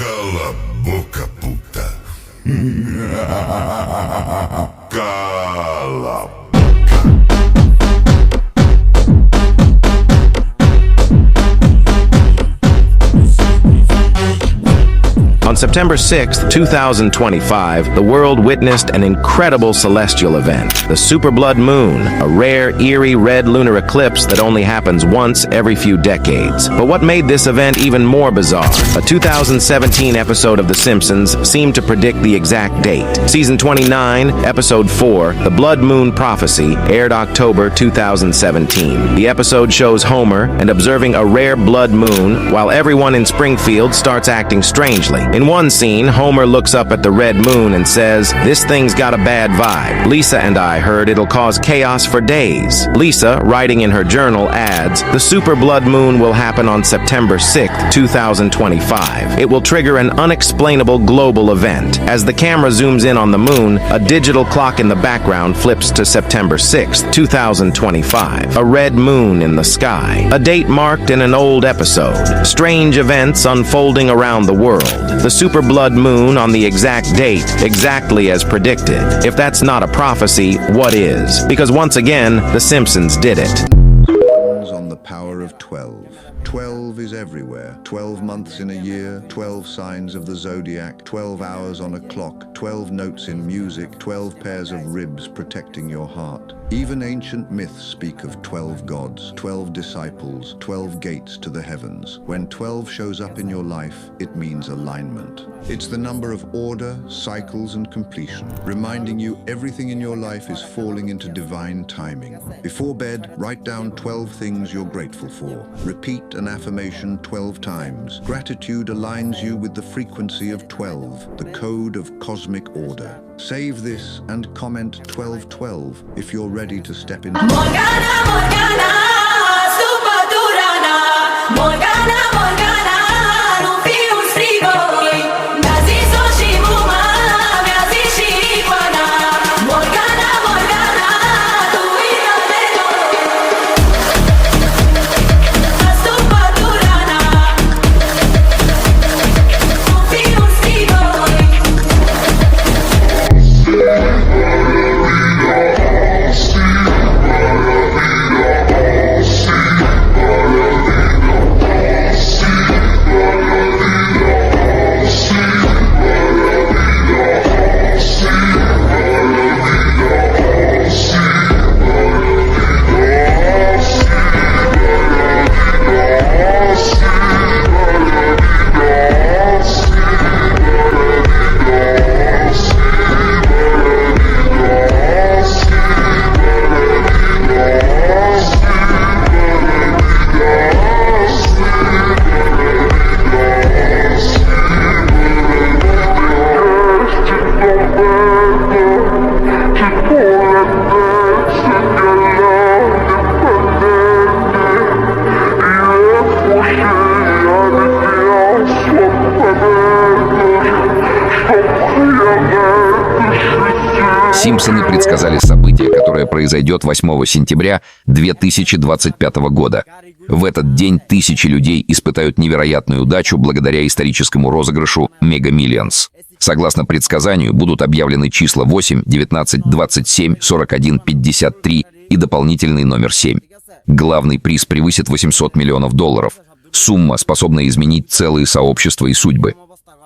Cala a boca, puta. Cala a On September 6th, 2025, the world witnessed an incredible celestial event, the super blood moon, a rare, eerie red lunar eclipse that only happens once every few decades. But what made this event even more bizarre? A 2017 episode of The Simpsons seemed to predict the exact date. Season 29, Episode 4, The Blood Moon Prophecy, aired October 2017. The episode shows Homer and observing a rare blood moon while everyone in Springfield starts acting strangely. In one scene, Homer looks up at the red moon and says, "This thing's got a bad vibe. Lisa and I heard it'll cause chaos for days." Lisa, writing in her journal, adds, "The super blood moon will happen on September 6th, 2025. It will trigger an unexplainable global event." As the camera zooms in on the moon, a digital clock in the background flips to September 6th, 2025. A red moon in the sky. A date marked in an old episode. Strange events unfolding around the world. The super blood moon on the exact date, exactly as predicted. If that's not a prophecy, what is? Because once again, The Simpsons did it. On the power of 12. 12 is everywhere. 12 months in a year, 12 signs of the zodiac, 12 hours on a clock, 12 notes in music, 12 pairs of ribs protecting your heart. Even ancient myths speak of 12 gods, 12 disciples, 12 gates to the heavens. When 12 shows up in your life, it means alignment. It's the number of order, cycles, and completion, reminding you everything in your life is falling into divine timing. Before bed, write down 12 things you're grateful for. Repeat an affirmation 12 times. Gratitude aligns you with the frequency of 12, the code of cosmic order. Save this and comment 1212 if you're ready to step into Morgana, Morgana, super durana. Morgana, Morgana, não vi frigoi. Gazi soshimuma, gazi shikwana. Morgana, Morgana, tu iradelo. Super durana. Não vi frigoi. Симпсоны предсказали событие, которое произойдет 8 сентября 2025 года. В этот день тысячи людей испытают невероятную удачу благодаря историческому розыгрышу Mega Millions. Согласно предсказанию, будут объявлены числа 8, 19, 27, 41, 53 и дополнительный номер 7. Главный приз превысит $800 миллионов. Сумма, способная изменить целые сообщества и судьбы.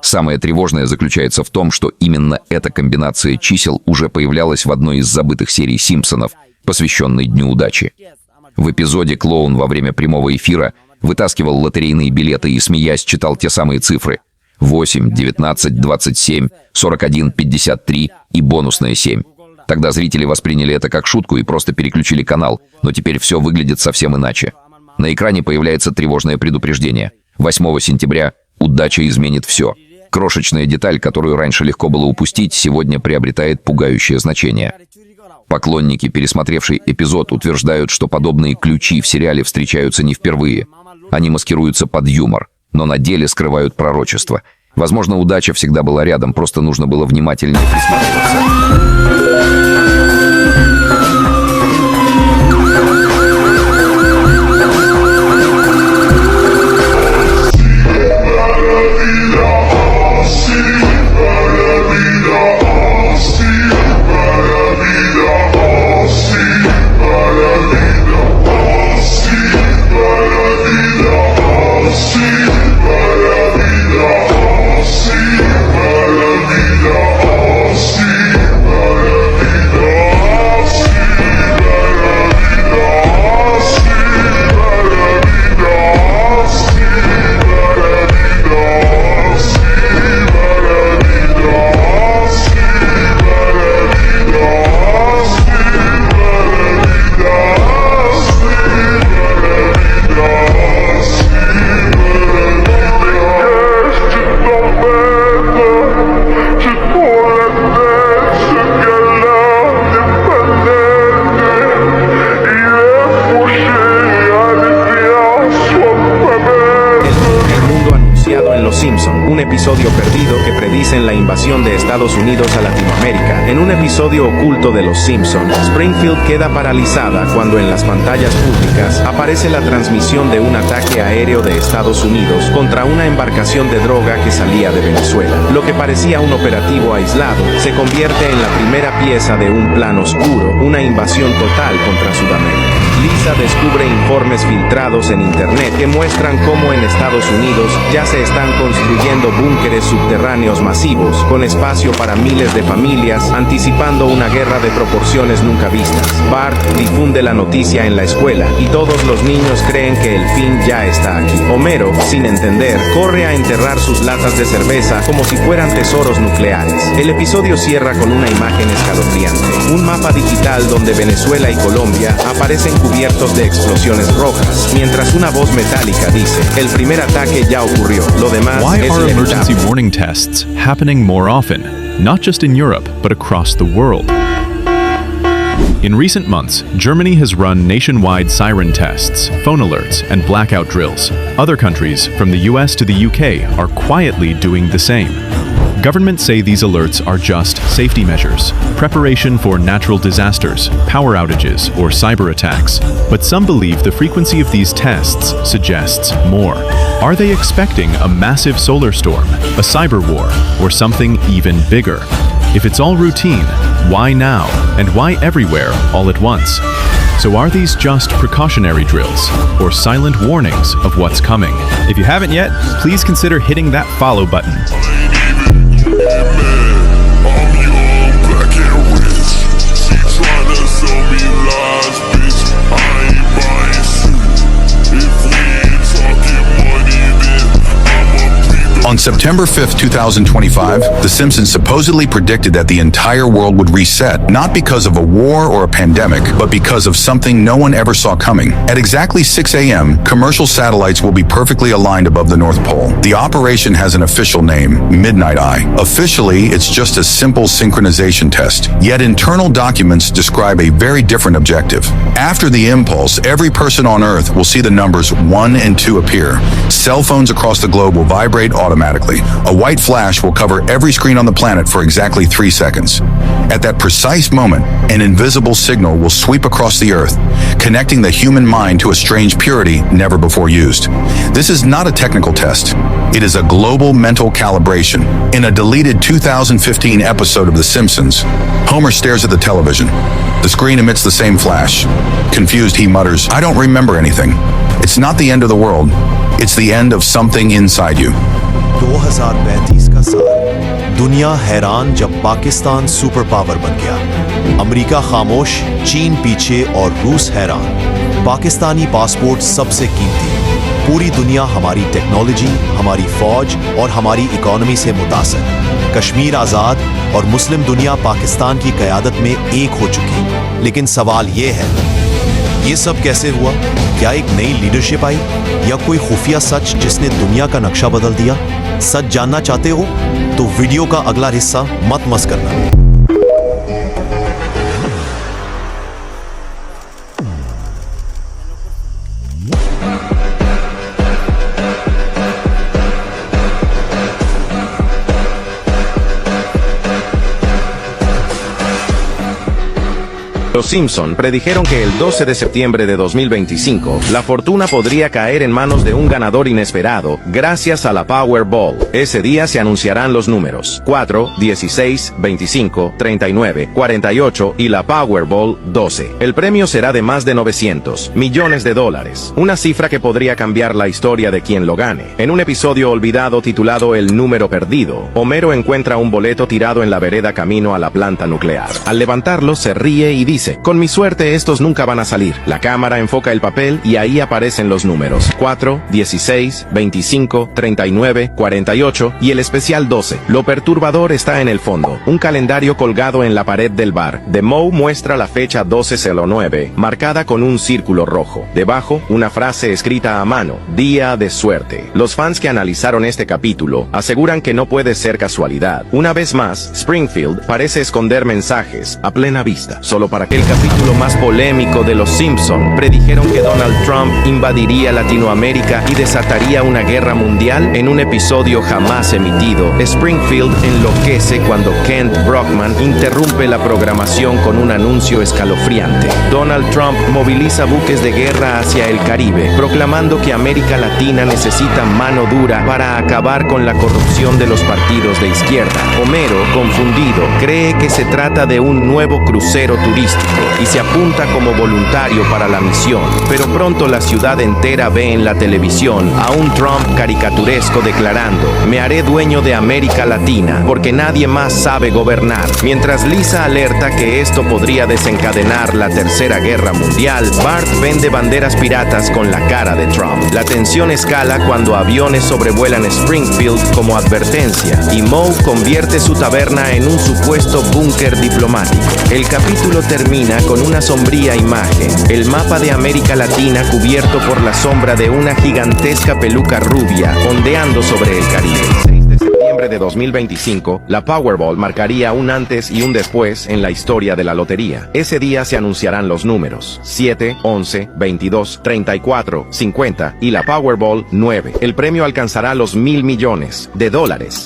Самое тревожное заключается в том, что именно эта комбинация чисел уже появлялась в одной из забытых серий «Симпсонов», посвященной Дню удачи. В эпизоде клоун во время прямого эфира вытаскивал лотерейные билеты и, смеясь, читал те самые цифры: 8, 19, 27, 41, 53 и бонусная 7. Тогда зрители восприняли это как шутку и просто переключили канал, но теперь все выглядит совсем иначе. На экране появляется тревожное предупреждение. 8 сентября удача изменит все. Крошечная деталь, которую раньше легко было упустить, сегодня приобретает пугающее значение. Поклонники, пересмотревшие эпизод, утверждают, что подобные ключи в сериале встречаются не впервые. Они маскируются под юмор, но на деле скрывают пророчество. Возможно, удача всегда была рядом, просто нужно было внимательнее присматриваться. vida. episodio perdido que predicen la invasión de Estados Unidos a Latinoamérica. En un episodio oculto de Los Simpson, Springfield queda paralizada cuando en las pantallas públicas aparece la transmisión de un ataque aéreo de Estados Unidos contra una embarcación de droga que salía de Venezuela. Lo que parecía un operativo aislado se convierte en la primera pieza de un plan oscuro, una invasión total contra Sudamérica. Lisa descubre informes filtrados en internet que muestran cómo en Estados Unidos ya se están construyendo búnkeres subterráneos masivos con espacio para miles de familias, anticipando una guerra de proporciones nunca vistas. Bart difunde la noticia en la escuela y todos los niños creen que el fin ya está aquí. Homero, sin entender, corre a enterrar sus latas de cerveza como si fueran tesoros nucleares. El episodio cierra con una imagen escalofriante, un mapa digital donde Venezuela y Colombia aparecen cubiertos de explosiones rojas, mientras una voz metálica dice: el primer ataque ya ocurrió, lo demás Why es are emergency inevitable. warning tests happening more often, not just in Europe, but across the world? In recent months, Germany has run nationwide siren tests, phone alerts, and blackout drills. Other countries, from the US to the UK, are quietly doing the same. Governments say these alerts are just safety measures, preparation for natural disasters, power outages, or cyber attacks. But some believe the frequency of these tests suggests more. Are they expecting a massive solar storm, a cyber war, or something even bigger? If it's all routine, why now? And why everywhere all at once? So are these just precautionary drills, or silent warnings of what's coming? If you haven't yet, please consider hitting that follow button. I'm young, black and rich. She tryna sell me lies, bitch. I ain't buying shit. If we ain't talking money, then I'ma be the On September 5th, 2025, The Simpsons supposedly predicted that the entire world would reset, not because of a war or a pandemic, but because of something no one ever saw coming. At exactly 6 a.m., commercial satellites will be perfectly aligned above the North Pole. The operation has an official name, Midnight Eye. Officially, it's just a simple synchronization test. Yet internal documents describe a very different objective. After the impulse, every person on Earth will see the numbers 1 and 2 appear. Cell phones across the globe will vibrate automatically. A white flash will cover every screen on the planet for exactly 3 seconds. At that precise moment, an invisible signal will sweep across the Earth, connecting the human mind to a strange purity never before used. This is not a technical test. It is a global mental calibration. In a deleted 2015 episode of The Simpsons, Homer stares at the television. The screen emits the same flash. Confused, he mutters, "I don't remember anything." It's not the end of the world. It's the end of something inside you. 2035 का साल, दुनिया हैरान जब Pakistan super power बन गया। America खामोश, चीन पीछे और रूस हैरान। पाकिस्तानी पासपोर्ट सबसे कीमती। पूरी दुनिया हमारी टेक्नोलॉजी, हमारी फौज और हमारी इकोनॉमी से मुतासर। कश्मीर आज़ाद और मुस्लिम दुनिया पाकिस्तान की क़यादत में एक हो चुकी। लेकिन सवाल ये है, ये सब कैसे हुआ? क्या एक नई लीडरशिप आई या कोई खुफिया सच जिसने दुनिया का नक्शा बदल दिया? सच जानना चाहते हो तो वीडियो का अगला हिस्सा मत मिस करना। Los Simpson predijeron que el 12 de septiembre de 2025, la fortuna podría caer en manos de un ganador inesperado gracias a la Powerball. Ese día se anunciarán los números 4, 16, 25, 39, 48 y la Powerball 12. El premio será de más de 900 millones de dólares, una cifra que podría cambiar la historia de quien lo gane. En un episodio olvidado titulado El número perdido, Homero encuentra un boleto tirado en la vereda camino a la planta nuclear. Al levantarlo, se ríe y dice: con mi suerte estos nunca van a salir. La cámara enfoca el papel y ahí aparecen los números 4, 16, 25, 39, 48 y el especial 12. Lo perturbador está en el fondo, un calendario colgado en la pared del bar. The Moe muestra la fecha 12/09, marcada con un círculo rojo. Debajo, una frase escrita a mano: día de suerte. Los fans que analizaron este capítulo aseguran que no puede ser casualidad. Una vez más, Springfield parece esconder mensajes a plena vista, solo para el capítulo más polémico de Los Simpson. Predijeron que Donald Trump invadiría Latinoamérica y desataría una guerra mundial. En un episodio jamás emitido, Springfield enloquece cuando Kent Brockman interrumpe la programación con un anuncio escalofriante. Donald Trump moviliza buques de guerra hacia el Caribe, proclamando que América Latina necesita mano dura para acabar con la corrupción de los partidos de izquierda. Homero, confundido, cree que se trata de un nuevo crucero turístico y se apunta como voluntario para la misión. Pero pronto la ciudad entera ve en la televisión a un Trump caricaturesco declarando: "Me haré dueño de América Latina porque nadie más sabe gobernar". Mientras Lisa alerta que esto podría desencadenar la Tercera Guerra Mundial, Bart vende banderas piratas con la cara de Trump. La tensión escala cuando aviones sobrevuelan Springfield como advertencia y Moe convierte su taberna en un supuesto búnker diplomático. El capítulo termina con una sombría imagen: el mapa de América Latina cubierto por la sombra de una gigantesca peluca rubia ondeando sobre el Caribe. El 6 de septiembre de 2025, la Powerball marcaría un antes y un después en la historia de la lotería. Ese día se anunciarán los números 7, 11, 22, 34, 50 y la Powerball 9. El premio alcanzará los $1,000 millones,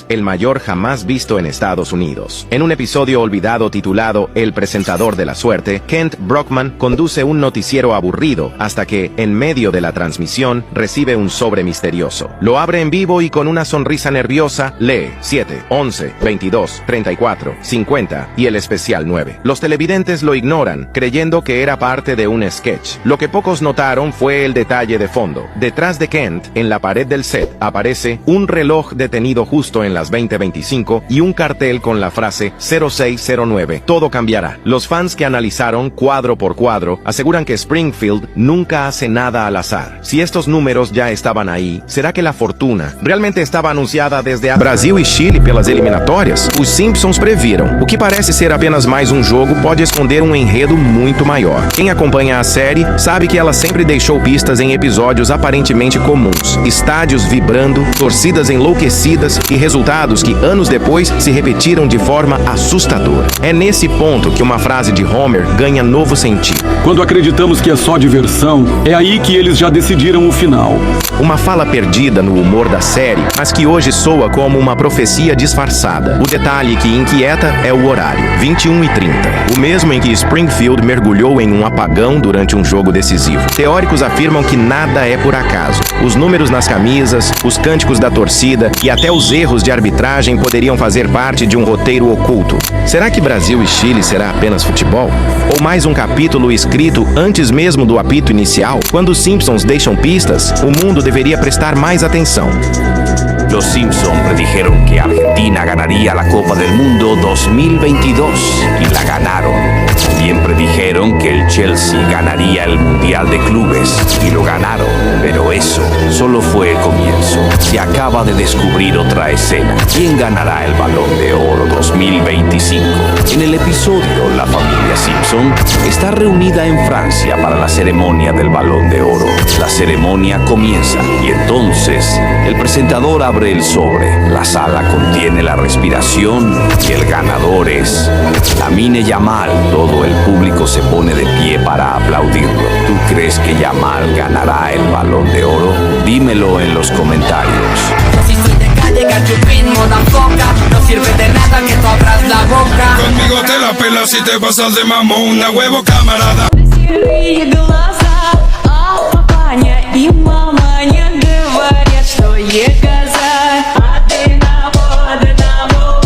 el mayor jamás visto en Estados Unidos. En un episodio olvidado titulado El presentador de la suerte, Kent Brockman conduce un noticiero aburrido hasta que, en medio de la transmisión, recibe un sobre misterioso. Lo abre en vivo y con una sonrisa nerviosa lee 7, 11, 22, 34, 50 y el especial 9. Los televidentes lo ignoran, creyendo que era parte de un sketch. Lo que pocos notaron fue el detalle de fondo. Detrás de Kent, en la pared del set, aparece un reloj detenido justo en las 20:25 y un cartel con la frase 0609. Todo cambiará. Los fans que analizaron cuadro por cuadro aseguran que Springfield nunca hace nada al azar. Si estos números ya estaban ahí, ¿será que la fortuna realmente estaba anunciada desde Brasil e Chile pelas eliminatórias? Os Simpsons previram. O que parece ser apenas mais um jogo pode esconder um enredo muito maior. Quem acompanha a série sabe que ela sempre deixou pistas em episódios aparentemente comuns. Estádios vibrando, torcidas enlouquecidas e resultados que anos depois se repetiram de forma assustadora. É nesse ponto que uma frase de Homer ganha novo sentido. Quando acreditamos que é só diversão, é aí que eles já decidiram o final. Uma fala perdida no humor da série, mas que hoje soa como uma profecia disfarçada. O detalhe que inquieta é o horário, 21h30. O mesmo em que Springfield mergulhou em um apagão durante um jogo decisivo. Teóricos afirmam que nada é por acaso. Os números nas camisas, os cânticos da torcida e até os erros de arbitragem poderiam fazer parte de um roteiro oculto. Será que Brasil e Chile será apenas futebol? Ou mais um capítulo escrito antes mesmo do apito inicial? Quando os Simpsons deixam pistas, o mundo deveria prestar mais atenção. Los Simpson predijeron que Argentina ganaría la Copa del Mundo 2022 y la ganaron. También predijeron que el Chelsea ganaría el Mundial de Clubes y lo ganaron. Pero eso solo fue el comienzo. Se acaba de descubrir otra escena. ¿Quién ganará el Balón de Oro 2025? En el episodio, la familia Simpson está reunida en Francia para la ceremonia del Balón de Oro. La ceremonia comienza y entonces el presentador abre el sobre. La sala contiene la respiración y el ganador es Lamine Yamal. Todo el público se pone de pie para aplaudirlo. ¿Tú crees que Yamal ganará el Balón de Oro? Dímelo en los comentarios. Si soy de calle, que tu ritmo da foca. No sirve de nada que tú abras la boca. Conmigo te la pelas si te pasas de mamón, a huevo camarada. Серые глаза, а папаня и маманя говорят, что ей казать. Одного,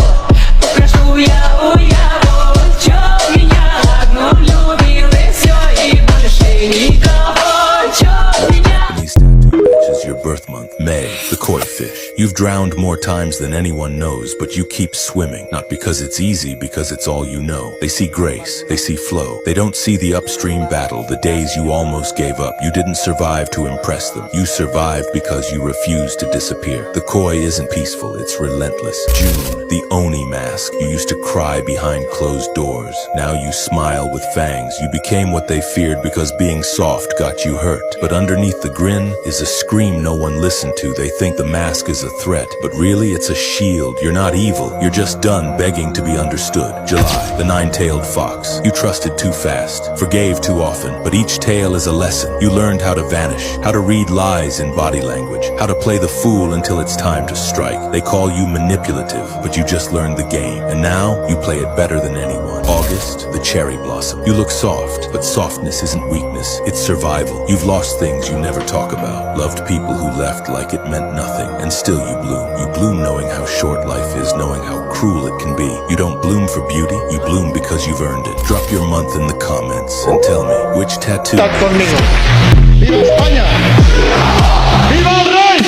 попрошу я у его, чё меня одну любил и всё, и больше никого, чё меня. These tattoo matches your birth month, May, the koi fish. You've drowned more times than anyone knows, but you keep swimming. Not because it's easy, because it's all you know. They see grace, they see flow. They don't see the upstream battle, the days you almost gave up. You didn't survive to impress them. You survived because you refused to disappear. The koi isn't peaceful, it's relentless. June, the Oni mask. You used to cry behind closed doors. Now you smile with fangs. You became what they feared because being soft got you hurt. But underneath the grin is a scream no one listened to. They think the mask is a threat, but really it's a shield. You're not evil, you're just done begging to be understood. July, the nine-tailed fox. You trusted too fast, forgave too often, but each tale is a lesson. You learned how to vanish, how to read lies in body language, how to play the fool until it's time to strike. They call you manipulative, but you just learned the game, and now you play it better than anyone. August, the cherry blossom. You look soft, but softness isn't weakness, it's survival. You've lost things you never talk about, loved people who left like it meant nothing, and still you bloom. You bloom knowing how short life is, knowing how cruel it can be. You don't bloom for beauty, you bloom because you've earned it. Drop your month in the comments and tell me which tattoo. Estad conmigo. ¡Viva España! ¡Viva el rey!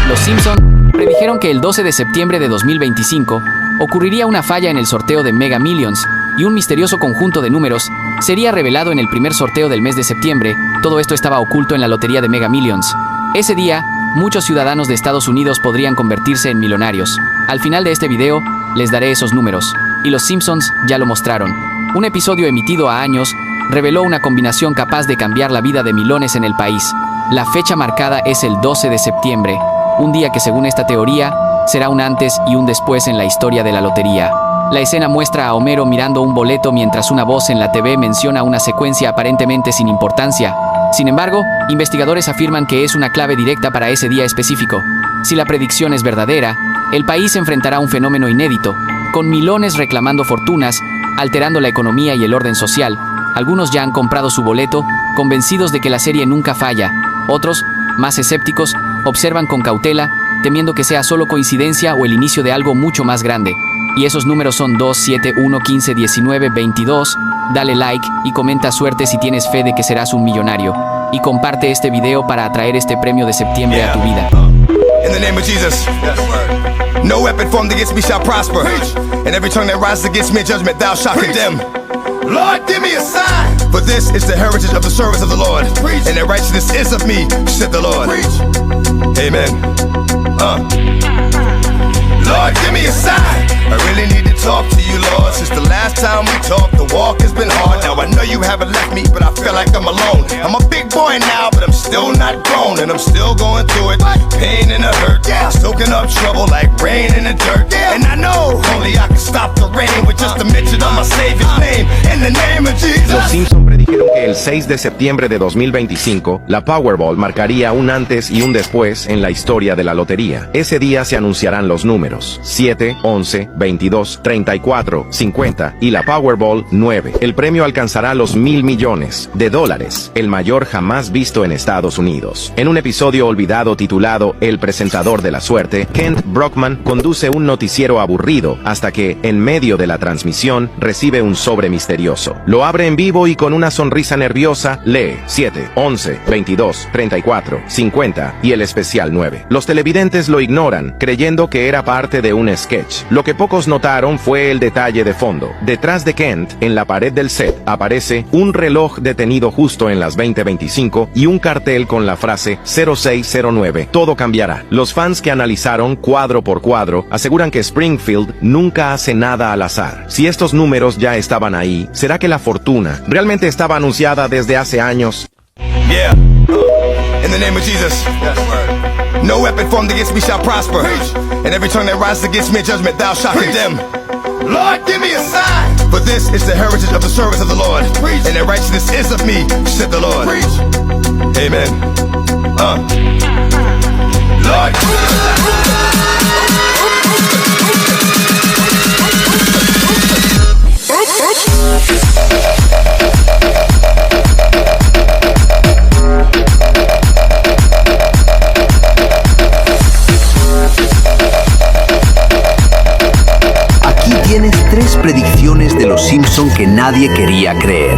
Los Simpson predijeron que el 12 de septiembre de 2025 ocurriría una falla en el sorteo de Mega Millions y un misterioso conjunto de números sería revelado en el primer sorteo del mes de septiembre. Todo esto estaba oculto en la lotería de Mega Millions. Ese día, muchos ciudadanos de Estados Unidos podrían convertirse en millonarios. Al final de este video, les daré esos números. Y los Simpsons ya lo mostraron. Un episodio emitido a años reveló una combinación capaz de cambiar la vida de milones en el país. La fecha marcada es el 12 de septiembre, un día que según esta teoría será un antes y un después en la historia de la lotería. La escena muestra a Homero mirando un boleto mientras una voz en la TV menciona una secuencia aparentemente sin importancia. Sin embargo, investigadores afirman que es una clave directa para ese día específico. Si la predicción es verdadera, el país enfrentará un fenómeno inédito, con milones reclamando fortunas, alterando la economía y el orden social. Algunos ya han comprado su boleto, convencidos de que la serie nunca falla. Otros, más escépticos, observan con cautela, temiendo que sea solo coincidencia o el inicio de algo mucho más grande. Y esos números son 2, 7, 1, 15, 19, 22. Dale like y comenta suerte si tienes fe de que serás un millonario. Y comparte este video para atraer este premio de septiembre a tu vida. In the name of Jesus, no weapon formed against me shall prosper, and every tongue that rises against me in judgment thou shalt condemn. Lord, give me a sign, for this is the heritage of the service of the Lord, and the righteousness is of me, said the Lord. Amen. Lord, give me a sign. I really need to talk to you, Lord. Since the last time we talked, the walk has been hard. Now I know you haven't left me, but I feel like I'm alone. I'm a big boy now, but I'm still not grown, and I'm still going through it. Pain and the hurt, soaking up trouble like rain in the dirt. And I know only I can stop the rain with just a mention of my Savior's name. In the name of Jesus. Los Simpson predijeron que el 6 de septiembre de 2025, la Powerball marcaría un antes y un después en la historia de la lotería. Ese día se anunciarán los números 7, 11, 22, 34, 50 y la Powerball 9. El premio alcanzará los $1,000 millones, el mayor jamás visto en Estados Unidos. En un episodio olvidado titulado El presentador de la suerte, Kent Brockman conduce un noticiero aburrido hasta que, en medio de la transmisión, recibe un sobre misterioso. Lo abre en vivo y con una sonrisa nerviosa lee 7, 11, 22, 34, 50 y el especial 9. Los televidentes lo ignoran, creyendo que era parte de un sketch. Lo que pocos notaron fue el detalle de fondo. Detrás de Kent, en la pared del set, aparece un reloj detenido justo en las 20:25 y un cartel con la frase 0609. Todo cambiará. Los fans que analizaron cuadro por cuadro aseguran que Springfield nunca hace nada al azar. Si estos números ya estaban ahí, ¿será que la fortuna realmente estaba anunciada desde hace años? Yeah. In the name of Jesus. No weapon formed against me shall prosper, and every tongue that rises against me in judgment thou shalt condemn. Lord, give me a sign, for this is the heritage of the service of the Lord, and the righteousness is of me, said the Lord. Amen. Lord, tienes 3 predicciones de los Simpson que nadie quería creer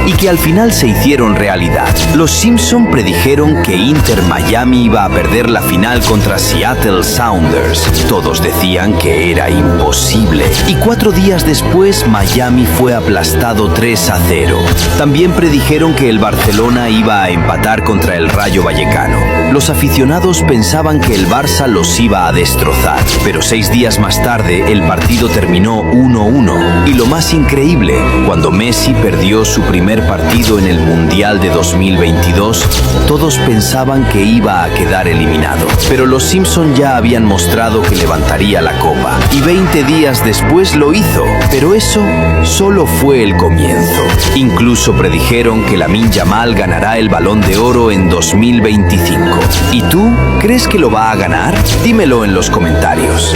y que al final se hicieron realidad. Los Simpson predijeron que Inter Miami iba a perder la final contra Seattle Sounders. Todos decían que era imposible. Y 4 días después, Miami fue aplastado 3-0. También predijeron que el Barcelona iba a empatar contra el Rayo Vallecano. Los aficionados pensaban que el Barça los iba a destrozar, pero 6 días más tarde el partido terminó 1-1. Y lo más increíble, cuando Messi perdió su primer partido en el Mundial de 2022, todos pensaban que iba a quedar eliminado. Pero los Simpson ya habían mostrado que levantaría la copa, y 20 días después lo hizo, pero eso solo fue el comienzo. Incluso predijeron que Lamine Yamal ganará el Balón de Oro en 2025. ¿Y tú crees que lo va a ganar? Dímelo en los comentarios.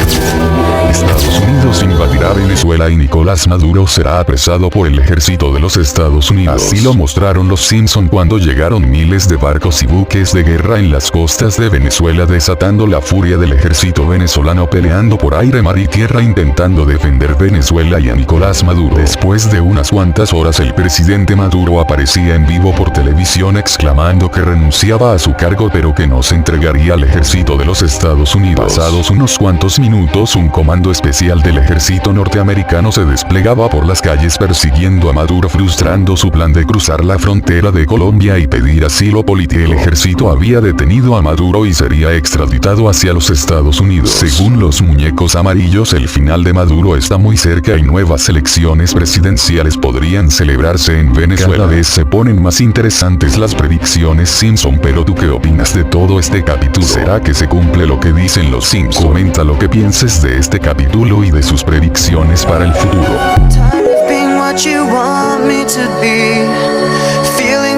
Estados Unidos invadirá Venezuela y Nicolás Maduro será apresado por el ejército de los Estados Unidos. Así lo mostraron los Simpson cuando llegaron miles de barcos y buques de guerra en las costas de Venezuela, desatando la furia del ejército venezolano peleando por aire, mar y tierra intentando defender Venezuela y a Nicolás Maduro. Después de unas cuantas horas el presidente Maduro aparecía en vivo por televisión exclamando que renunciaba a su cargo pero que no se entregaría al ejército de los Estados Unidos. Pasados unos cuantos minutos un comando especial del ejército norteamericano se desplegaba por las calles persiguiendo a Maduro, frustrando su plan de cruzar la frontera de Colombia y pedir asilo político. El ejército había detenido a Maduro y sería extraditado hacia los Estados Unidos. Según los muñecos amarillos, el final de Maduro está muy cerca y nuevas elecciones presidenciales podrían celebrarse en Venezuela. Cada vez se ponen más interesantes las predicciones Simpson, pero ¿tú qué opinas de todo este capítulo? ¿Será que se cumple lo que dicen los Simpson? Comenta lo que pienses de este capítulo y de sus predicciones para el futuro.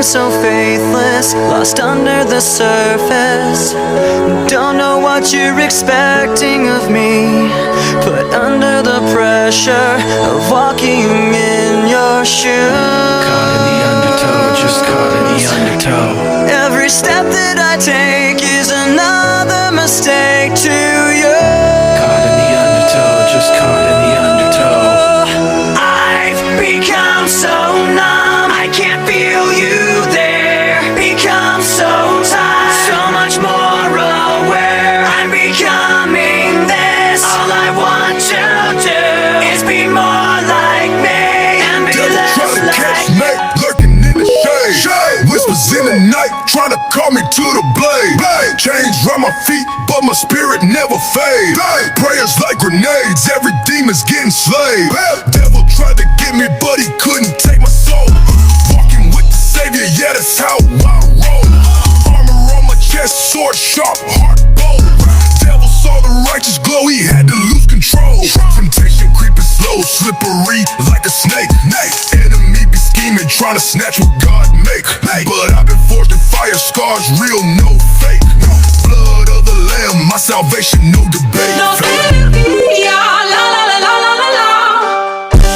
So faithless, lost under the surface. Don't know what you're expecting of me. Put under the pressure of walking in your shoes. Caught in the undertow, just caught in the undertow. Every step that I take is another mistake to you. Caught in the undertow, just caught in the undertow. I've become so numb, I can't feel you. In the night, trying to call me to the blade. Chains round my feet, but my spirit never fades. Prayers like grenades, every demon's getting slayed. Devil tried to get me, but he couldn't take my soul. Walking with the Savior, yeah, that's how I roll. Armor on my chest, sword sharp, heart bold. Devil saw the righteous glow, he had to lose control. Temptation creeping slow, slippery like a snake. Enemy be scheming, trying to snatch what God make. But I've been forged in fire, scars real, no fake. Blood of the Lamb, my salvation, no debate. No baby, la la la la la la la.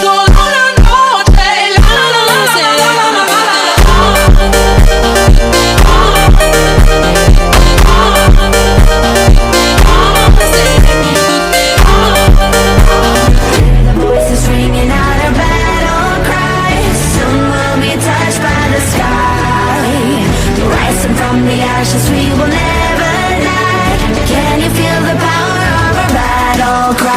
Solo una noche, la la la la la la la la. The voices ringing out our battle cries. Soon we'll be touched by the sky. Rising from the ashes, we will never die. Can you feel the power of our battle cry?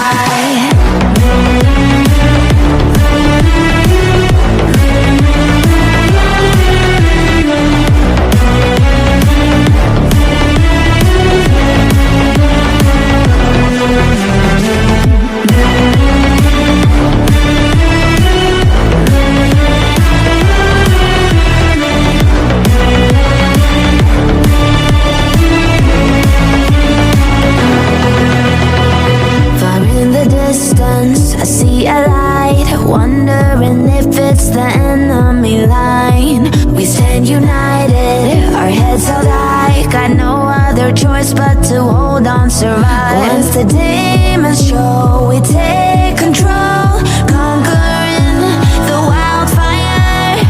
I see a light, wondering if it's the enemy line. We stand united, our heads held high. Got no other choice but to hold on, survive. Once the demons show, we take control, conquering the wildfire.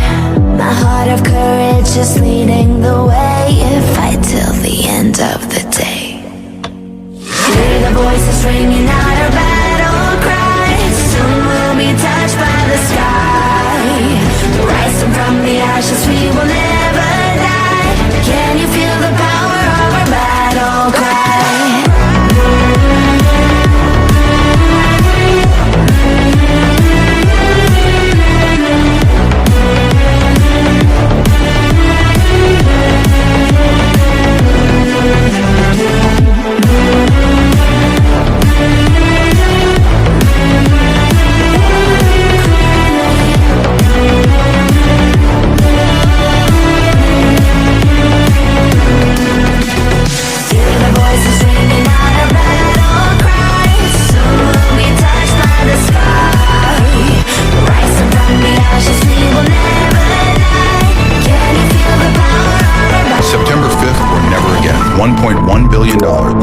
My heart of courage is leading the way. Fight till the end of the day. Hear the voices ringing out our battle cry. Soon we'll be touched by the sky. Rising from the ashes, we will never die. Can you feel the power of our battle cry?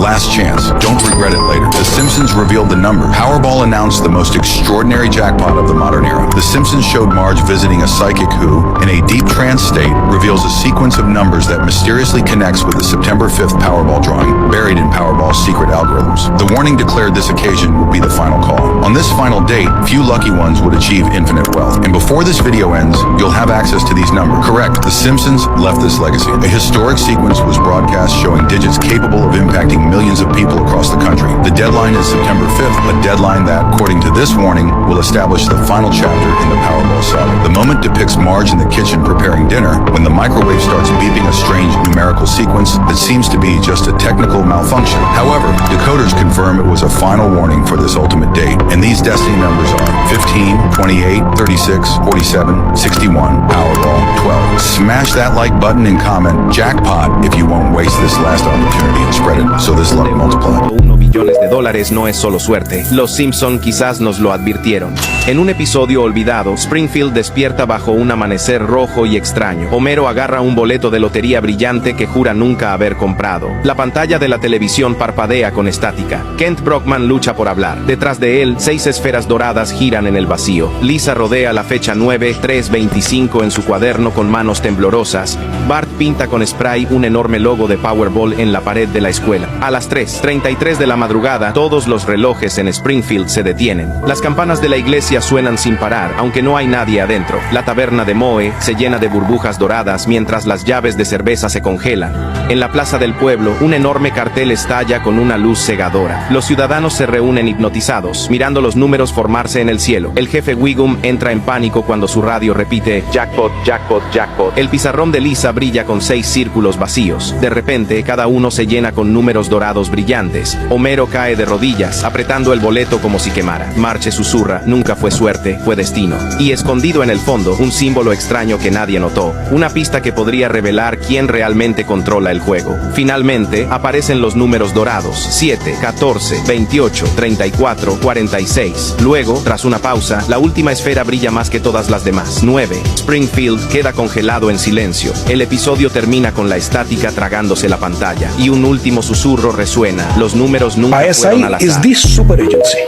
last chance. Don't regret it later. The Simpsons revealed the number. Powerball announced the most extraordinary jackpot of the modern era. The Simpsons showed Marge visiting a psychic who, in a deep trance state, reveals a sequence of numbers that mysteriously connects with the September 5th Powerball drawing, buried in Powerball's secret algorithms. The warning declared this occasion would be the final call. On this final date, few lucky ones would achieve infinite wealth. And before this video ends, you'll have access to these numbers. Correct, The Simpsons left this legacy. A historic sequence was broadcast showing digits capable of impacting millions of people across the country. The deadline is September 5th, a deadline that, according to this warning, will establish the final chapter in the Powerball saga. The moment depicts Marge in the kitchen preparing dinner when the microwave starts beeping a strange numerical sequence that seems to be just a technical malfunction. However, decoders confirm it was a final warning for this ultimate date, and these destiny numbers are 15, 28, 36, 47, 61, Powerball 12. Smash that like button and comment jackpot if you won't waste this last opportunity and spread it so this luck multiplies. $1 billones de dólares no es solo suerte. Los Simpson quizás nos lo advirtieron. En un episodio olvidado, Springfield despierta bajo un amanecer rojo y extraño. Homero agarra un boleto de lotería brillante que jura nunca haber comprado. La pantalla de la televisión parpadea con estática. Kent Brockman lucha por hablar. Detrás de él, 6 esferas doradas giran en el vacío. Lisa rodea la fecha 9-3-25 en su cuaderno con manos temblorosas. Bart pinta con spray un enorme logo de Powerball en la pared de la escuela. A las 3:33 de la madrugada, todos los relojes en Springfield se detienen. Las campanas de la iglesia suenan sin parar, aunque no hay nadie adentro. La taberna de Moe se llena de burbujas doradas mientras las llaves de cerveza se congelan. En la plaza del pueblo, un enorme cartel estalla con una luz cegadora. Los ciudadanos se reúnen hipnotizados, mirando los números formarse en el cielo. El jefe Wiggum entra en pánico cuando su radio repite jackpot, jackpot, jackpot. El pizarrón de Lisa brilla con 6 círculos vacíos. De repente, cada uno se llena con números dorados brillantes. Homero cae de rodillas, apretando el boleto como si quemara. Marge susurra, nunca fue suerte, fue destino. Y escondido en el fondo, un símbolo extraño que nadie notó. Una pista que podría revelar quién realmente controla el juego. Finalmente, aparecen los números dorados. 7, 14, 28, 34, 46. Luego, tras una pausa, la última esfera brilla más que todas las demás. 9. Springfield queda congelado en silencio. El episodio termina con la estática tragándose la pantalla. Y un último susurro resuena. Los números nunca fueron al azar. ISI is the super agency.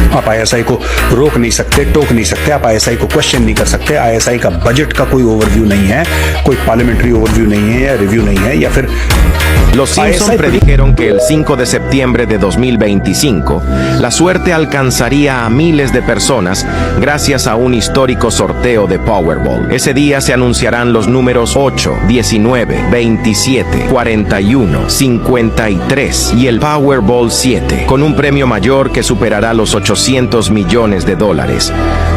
आप ISI को रोक नहीं सकते, टोक नहीं सकते, आप ISI को question नहीं कर सकते. ISI का बजट का कोई ओवरव्यू नहीं है, कोई पार्लियामेंट्री ओवरव्यू नहीं है या रिव्यू नहीं है या फिर Los Simpson predijeron que el 5 de septiembre de 2025, la suerte alcanzaría a miles de personas gracias a un histórico sorteo de Powerball. Ese día se anunciarán los números 8, 19, 27, 41, 53 y el Powerball 7, con un premio mayor que superará los $800 millones.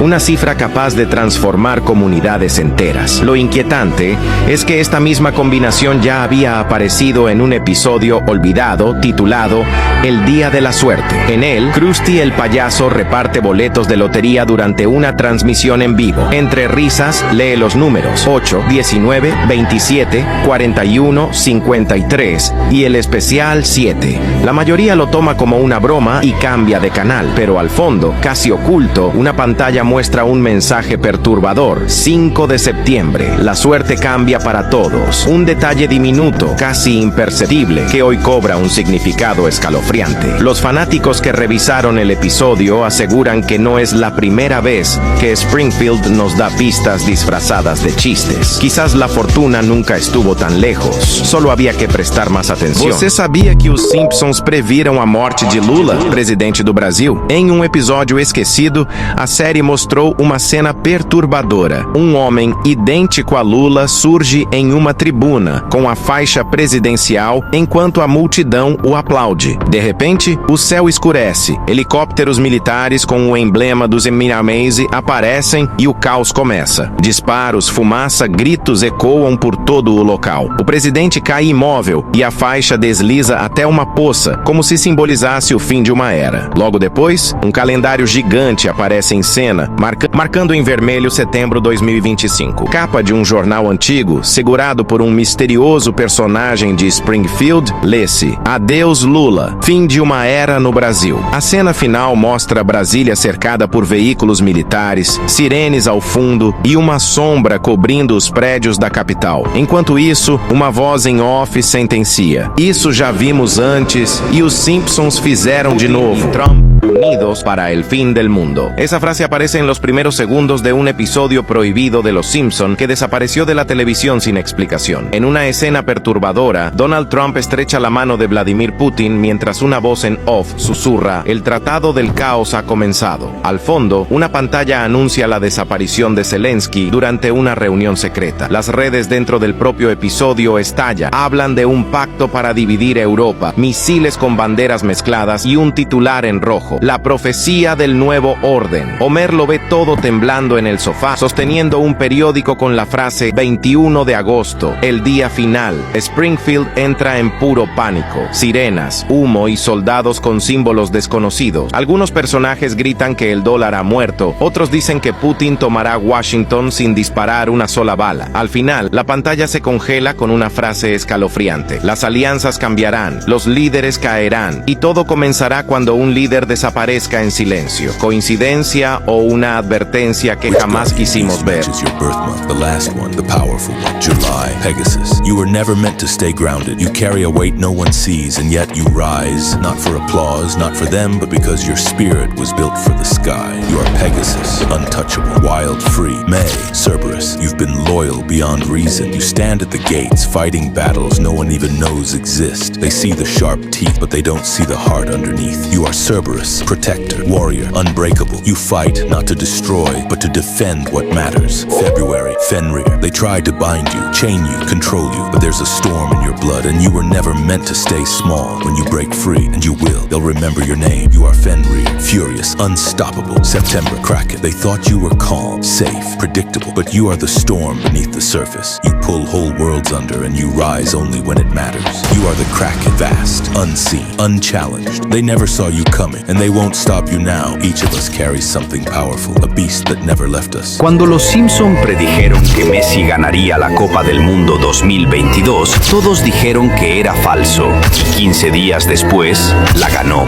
Una cifra capaz de transformar comunidades enteras. Lo inquietante es que esta misma combinación ya había aparecido en un episodio olvidado titulado El Día de la Suerte. En él, Krusty el payaso reparte boletos de lotería durante una transmisión en vivo. Entre risas, lee los números 8, 19, 27, 41, 53 y el especial 7. La mayoría lo toma como una broma y cambia de canal, pero al fondo, casi oculto, una pantalla muestra un mensaje perturbador. 5 de septiembre, la suerte cambia para todos. Un detalle diminuto, casi imperceptible, que hoy cobra un significado escalofriante. Los fanáticos que revisaron el episodio aseguran que no es la primera vez que Springfield nos da pistas disfrazadas de chistes. Quizás la fortuna nunca estuvo tan lejos, solo había que prestar más atención. Você sabia que os Simpsons previram a morte de Lula, presidente do Brasil? Em um episódio esquecido, a série mostrou uma cena perturbadora. Um homem idêntico a Lula surge em uma tribuna, com a faixa presidencial, enquanto a multidão o aplaude. De repente, o céu escurece. Helicópteros militares com o emblema dos Emirameise aparecem e o caos começa. Disparos, fumaça, gritos ecoam por todo o local. O presidente cai imóvel e a faixa desliza até uma poça, como se simbolizasse o fim de uma era. Logo depois, um calendário gigante aparece em cena, marcando em vermelho setembro 2025. Capa de um jornal antigo, segurado por um misterioso personagem de Springfield, lê-se: Adeus Lula. Fim de uma era no Brasil. A cena final mostra Brasília cercada por veículos militares, sirenes ao fundo e uma sombra cobrindo os prédios da capital. Enquanto isso, uma voz em off sentencia: "Isso já vimos antes e os Simpsons fizeram de novo. Trump unidos para el fin del mundo". Esa frase aparece en los primeros segundos de un episodio prohibido de Los Simpson que desapareció de la televisión sin explicación. En una escena perturbadora, Donald Trump estrecha la mano de Vladimir Putin mientras una voz en off susurra: "El tratado del caos ha comenzado". Al fondo, una pantalla anuncia la desaparición de Zelensky durante una reunión secreta. Las redes dentro del propio episodio estallan. Hablan de un pacto para dividir Europa, misiles con banderas mezcladas y un titular en rojo: "La profecía del nuevo orden". Homer lo ve todo temblando en el sofá, sosteniendo un periódico con la frase 21 de agosto, el día final. Springfield entra en puro pánico. Sirenas, humo y soldados con símbolos desconocidos. Algunos personajes gritan que el dólar ha muerto, otros dicen que Putin tomará Washington sin disparar una sola bala. Al final, la pantalla se congela con una frase escalofriante: "Las alianzas cambiarán, los líderes caerán, y todo comenzará cuando un líder desaparezca en silencio". ¿Coincidencia o una advertencia que jamás quisimos ver? Is your birth month, the last one, the powerful one. July, Pegasus. You were never meant to stay grounded. You carry a weight no one sees, and yet you rise, not for applause, not for them, but because your spirit was built for the sky. You are Pegasus, untouchable, wild, free. May, Cerberus, you've been loyal beyond reason. You stand at the gates, fighting battles no one even knows exist. They see the sharp teeth, but they don't see the heart underneath. You are Cerberus, protector, warrior, unbreakable. You fight not to destroy, but to defend what matters. February, Fenrir. They tried to bind you, chain you, control you, but there's a storm in your blood, and you were never meant to stay small. When you break free, and you will, they'll remember your name. You are Fenrir, furious, unstoppable. September, Kraken. They thought you were calm, safe, predictable, but you are the storm beneath the surface. You pull whole worlds under, and you rise only when it matters. You are the Kraken, vast, unseen, unchallenged. They never saw you coming, and they won't stop you now. Each of us carries something powerful, a beast that never left us. Cuando los Simpson predijeron que Messi ganaría la Copa del Mundo 2022, todos dijeron que era falso. Y 15 días después, la ganó.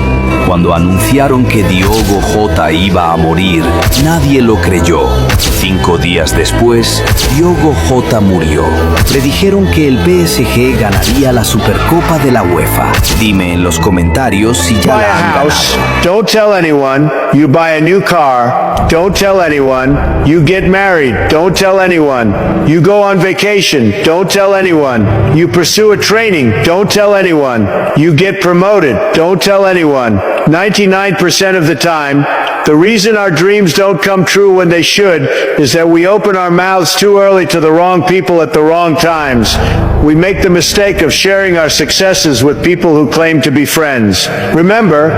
Cuando anunciaron que Diogo Jota iba a morir, nadie lo creyó. 5 días después, Diogo Jota murió. Predijeron que el PSG ganaría la Supercopa de la UEFA. Dime en los comentarios si ya la han ganado. Don't tell anyone. You buy a new car. Don't tell anyone. You get married. Don't tell anyone. You go on vacation. Don't tell anyone. You pursue a training. Don't tell anyone. You get promoted. Don't tell anyone. 99% of the time, the reason our dreams don't come true when they should is that we open our mouths too early to the wrong people at the wrong times. We make the mistake of sharing our successes with people who claim to be friends. Remember,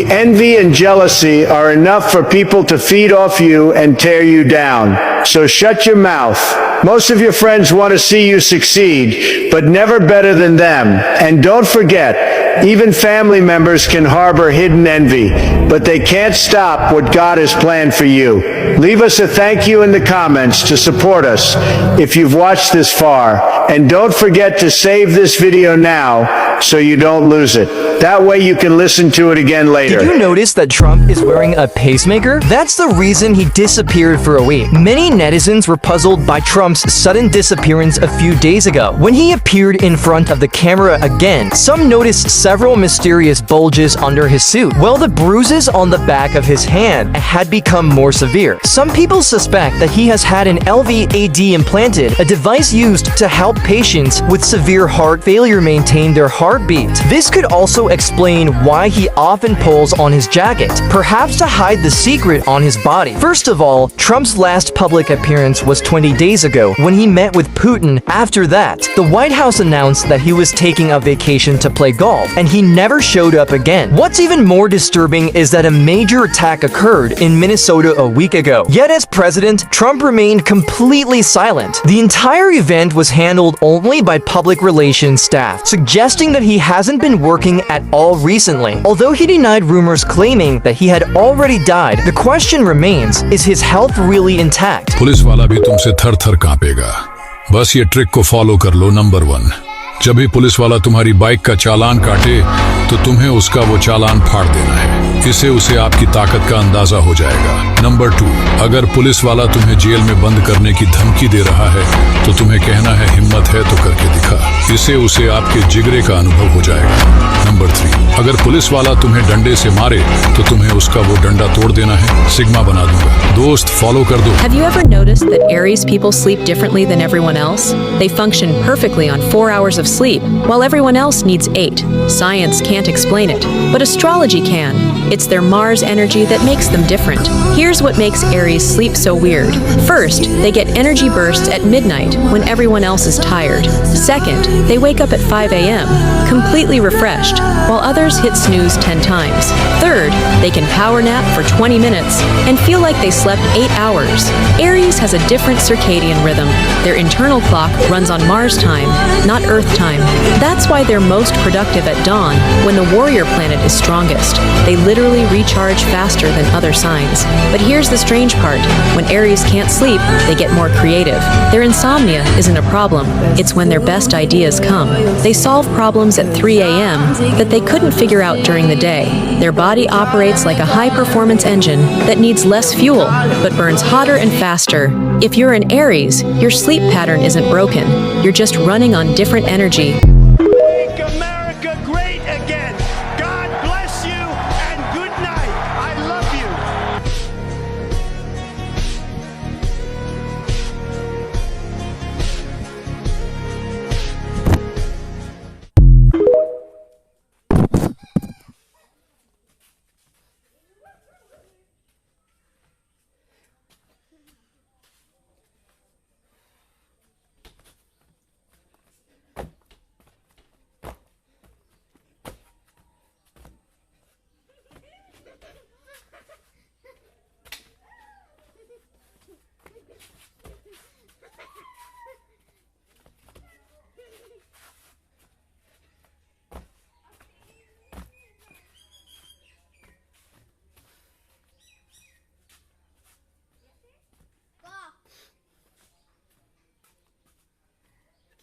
envy and jealousy are enough for people to feed off you and tear you down. So shut your mouth. Most of your friends want to see you succeed, but never better than them. And don't forget, even family members can harbor hidden envy, but they can't stop what God has planned for you. Leave us a thank you in the comments to support us if you've watched this far. And don't forget to save this video now so you don't lose it. That way you can listen to it again later. Did you notice that Trump is wearing a pacemaker? That's the reason he disappeared for a week. Many netizens were puzzled by Trump's sudden disappearance a few days ago. When he appeared in front of the camera again, some noticed several mysterious bulges under his suit, while the bruises on the back of his hand had become more severe. Some people suspect that he has had an LVAD implanted, a device used to help patients with severe heart failure maintain their heartbeat. This could also explain why he often pulls on his jacket, perhaps to hide the secret on his body. First of all, Trump's last public appearance was 20 days ago when he met with Putin. After that, the White House announced that he was taking a vacation to play golf, and he never showed up again. What's even more disturbing is that a major attack occurred in Minnesota a week ago. Yet as president, Trump remained completely silent. The entire event was handled only by public relations staff, suggesting that he hasn't been working at all recently. Although he denied rumors claiming that he had already died, the question remains, is his health really intact? Police वाला भी तुमसे थर थर कांपेगा. बस ये trick को follow कर लो. Number 1, जब भी पुलिस वाला तुम्हारी बाइक का चालान काटे तो तुम्हें उसका वो चालान फाड़ देना है। इससे उसे आपकी ताकत का अंदाजा हो जाएगा। नंबर 2, अगर पुलिस वाला तुम्हें जेल में बंद करने की धमकी दे रहा है तो तुम्हें कहना है हिम्मत है तो करके दिखा। इससे उसे आपके जिगरे का अनुभव हो जाएगा। नंबर 3, अगर पुलिस वाला तुम्हें डंडे से मारे तो तुम्हें उसका वो डंडा तोड़ देना है। सिग्मा बना दूंगा। दोस्त फॉलो कर दो। Have you ever noticed that Aries people sleep differently than everyone else? They function perfectly on 4 hours of sleep, while everyone else needs 8. Science can't explain it, but astrology can. It's their Mars energy that makes them different. Here's what makes Aries sleep so weird. First, they get energy bursts at midnight when everyone else is tired. Second, they wake up at 5 a.m., completely refreshed, while others hit snooze 10 times. Third, they can power nap for 20 minutes and feel like they slept 8 hours. Aries has a different circadian rhythm. Their internal clock runs on Mars time, not Earth time. That's why they're most productive at dawn, when the warrior planet is strongest. They literally recharge faster than other signs. But here's the strange part. When Aries can't sleep, they get more creative. Their insomnia isn't a problem. It's when their best ideas come. They solve problems at 3 a.m. that they couldn't figure out during the day. Their body operates like a high-performance engine that needs less fuel, but burns hotter and faster. If you're an Aries, your sleep pattern isn't broken. You're just running on different energy. Make America great again. God bless you and good night. I love you.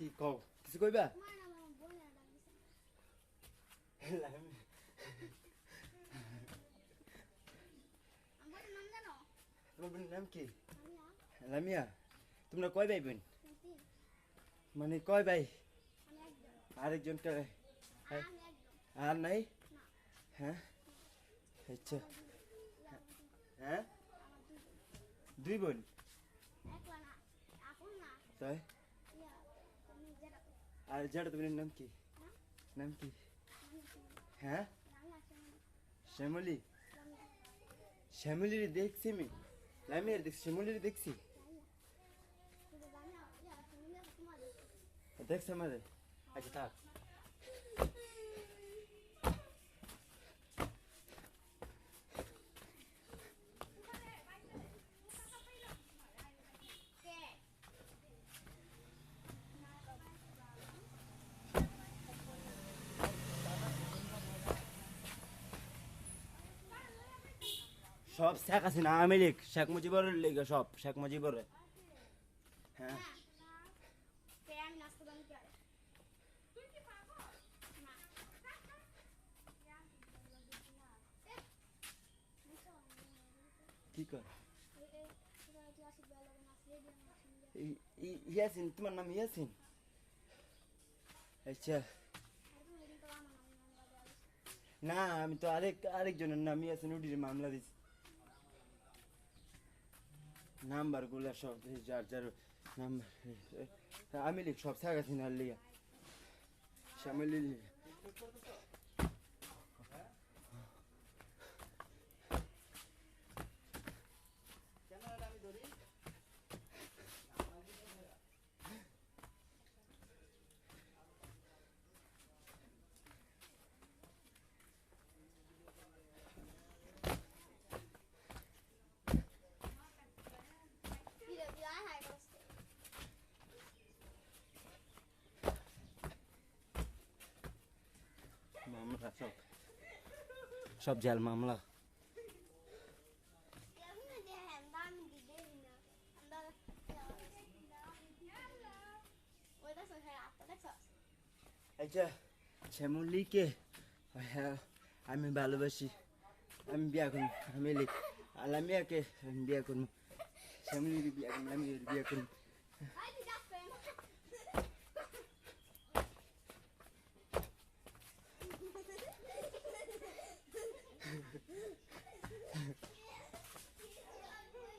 কি কও কিছু কইবা তোমার বোনের নাম কি লামিয়া তোমরা কয় ভাই বোন মানে কয় ভাই আরেকজন কে আর নাই হ্যাঁ আচ্ছা হ্যাঁ 2 বোন তাই আর যেটা তোমার নাম কি হ্যাঁ শ্যামলী শ্যামলীর দেখছি আমি লামিয়ার দেখছি শ্যামলীর দেখছি দেখছি আমাদের আচ্ছা থাক সব শেখ হাসিনা আওয়ামী লীগ শেখ মুজিবুরের লেগে সব শেখ মুজিবুরের হ্যাঁ কি কর ইয়াসিন তোমার নাম ইয়াসিন আচ্ছা না আমি তো আরেকজনের নাম ইয়াসিন উডির মামলা দিছি নাম্বার গুলা সব যার যার নাম্বার আমি লিখ সব থাকাছি না লিয়া শ্যামলি মামলা সব জাল মামলা আচ্ছা শ্যামলীকে হ্যাঁ আমি ভালোবাসি, আমি বিয়া করব, আমি আলামিয়াকে আমি বিয়া করব, শ্যামলীর বিয়া করব, আমি বিয়া করব।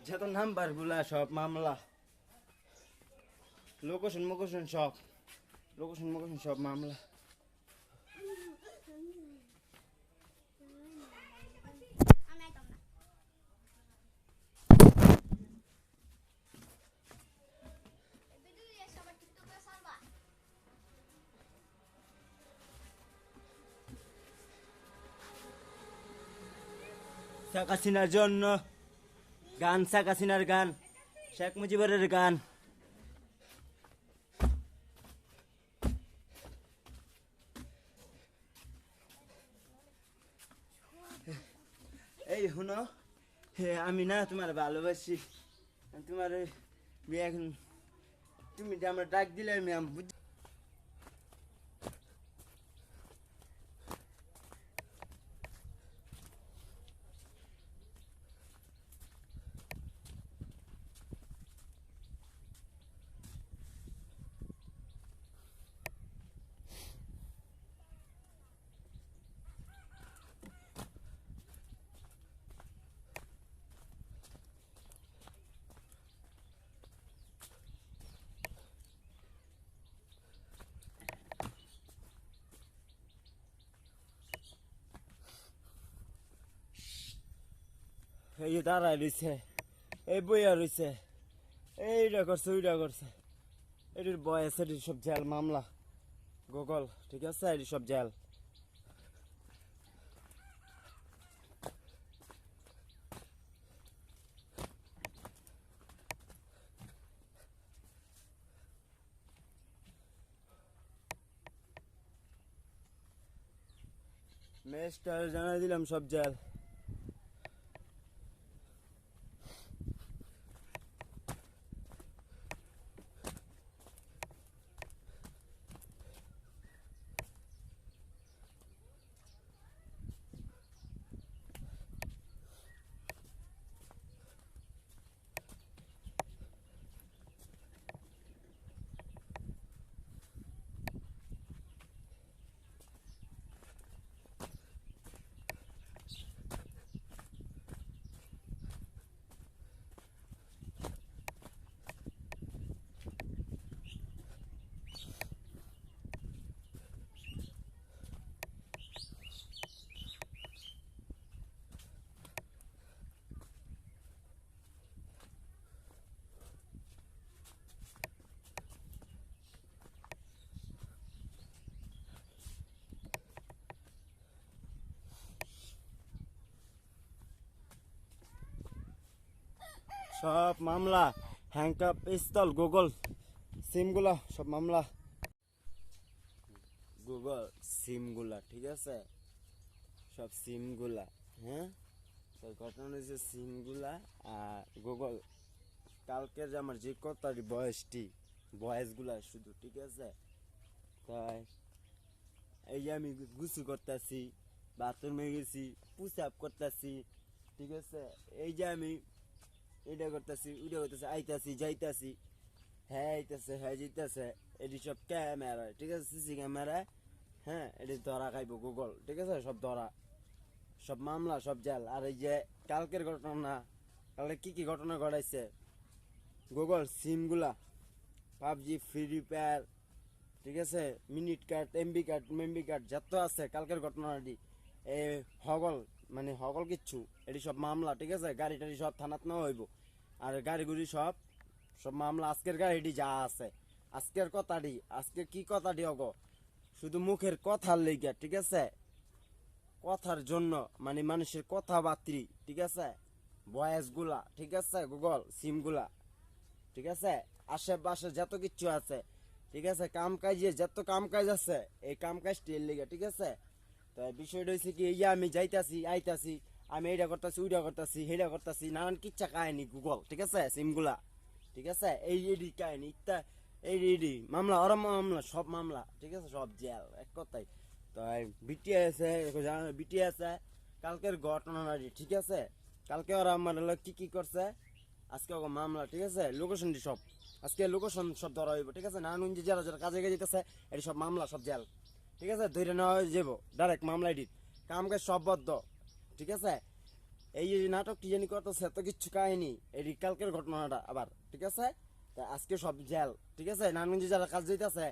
যত নাম্বার গুলা সব মামলা, লোকেশন মোকেশন সব, লোকেশন মোকেশন সব মামলা। শেখ হাসিনার জন্য গান, শেখ হাসিনার গান, শেখ মুজিবের গান। এই শুনো, আমি না তোমার ভালোবাসি, তোমার বিয়ে এখন তুমি আমরা ডাক দিলে আমি বুঝি। এই দাঁড়ায় রয়েছে, এই বইয়া রয়েছে, এইটা করছে ওইটা করছে, এটির বয়স, এটির সব জেল মামলা গুগল, ঠিক আছে, এটির সব জেল। মেস্টার জানাই দিলাম সব জেল। সব মামলা, হ্যাংকাপ, পিস্তল, গুগল সিমগুলা সব মামলা, গুগল সিমগুলা, ঠিক আছে, সব সিমগুলা। হ্যাঁ, তো ঘটনা হয়েছে সিমগুলা আর গুগল। কালকের যে আমার যে কথাটি বয়সগুলা শুধু, ঠিক আছে। তাই এই যে আমি গুছু করতেছি, বাথরুমে গেছি, পুশ আপ করতেছি, ঠিক আছে। এই যে আমি এটা করতেছি, ওইটা করতেছি, আইতাছি যাইতাছি, হ্যাঁ আইতাছে হ্যাঁ যাইতাছে, এটি সব ক্যামেরা, ঠিক আছে, সিসি ক্যামেরা। হ্যাঁ, এটি ধরা খাইব গুগল, ঠিক আছে, সব ধরা, সব মামলা, সব জেল। আর এই যে কালকের ঘটনা, কালকে কি ঘটনা ঘটাইছে গুগল সিমগুলা, পাবজি, ফ্রি ফায়ার, ঠিক আছে, মিনিট কার্ড, এমবি কার্ড, মেমবি কার্ড যত আছে, কালকের ঘটনাটি এই হগল কিচ্ছু, এটি সব মামলা, ঠিক আছে। গাড়ি টাড়ি সব থানাত নেওয়া হইব, আর গাড়িগুড়ি সব মামলা। আজকের গাড়িটি যা আছে, আজকের কথাটি, আজকে কি কথাটি অগ, শুধু মুখের কথার লেগে, ঠিক আছে, কথার জন্য, মানুষের কথাবার্তি, ঠিক আছে, ভয়েসগুলা, ঠিক আছে, গুগল সিমগুলা, ঠিক আছে, আশেপাশে যত কিছু আছে, ঠিক আছে, কাম কাজে যত কাম কাজ আছে, এই কাম কাজটি এর লেগে, ঠিক আছে। তো বিষয়টা হচ্ছে কি, এই যে আমি যাইতাছি আইতাছি, আমি এইটা করতেছি, ওইটা করতেছি, সেইটা করতেছি, নানান কিচ্ছা কাহিনী গুগল, ঠিক আছে, সিমগুলা, ঠিক আছে, এই কাহিনী ইত্যা এই মামলা ওরা মামলা সব মামলা ঠিক আছে সব জেল এক কথাই তো বিটিএস বিটিএস কালকের ঘটনা ঠিক আছে কালকে ওরা আমার কি করছে আজকে ওকে মামলা ঠিক আছে লোকেশনটি সব আজকে লোকেশন সব ধরা হইব ঠিক আছে নানুন যে যারা যারা কাজে যেতেছে এটি সব মামলা সব জেল ঠিক আছে ধরে নেওয়া যাব ডাইরেক্ট মামলা এটি কাম কাজ সব বদ্ধ ঠিক আছে এই যে নাটকটি জানি করতেছে এত কিচ্ছু কাহিনী এটি কালকের ঘটনাটা আবার ঠিক আছে তা আজকে সব জেল ঠিক আছে নারায়ণগঞ্জে যারা কাজ যেতেছে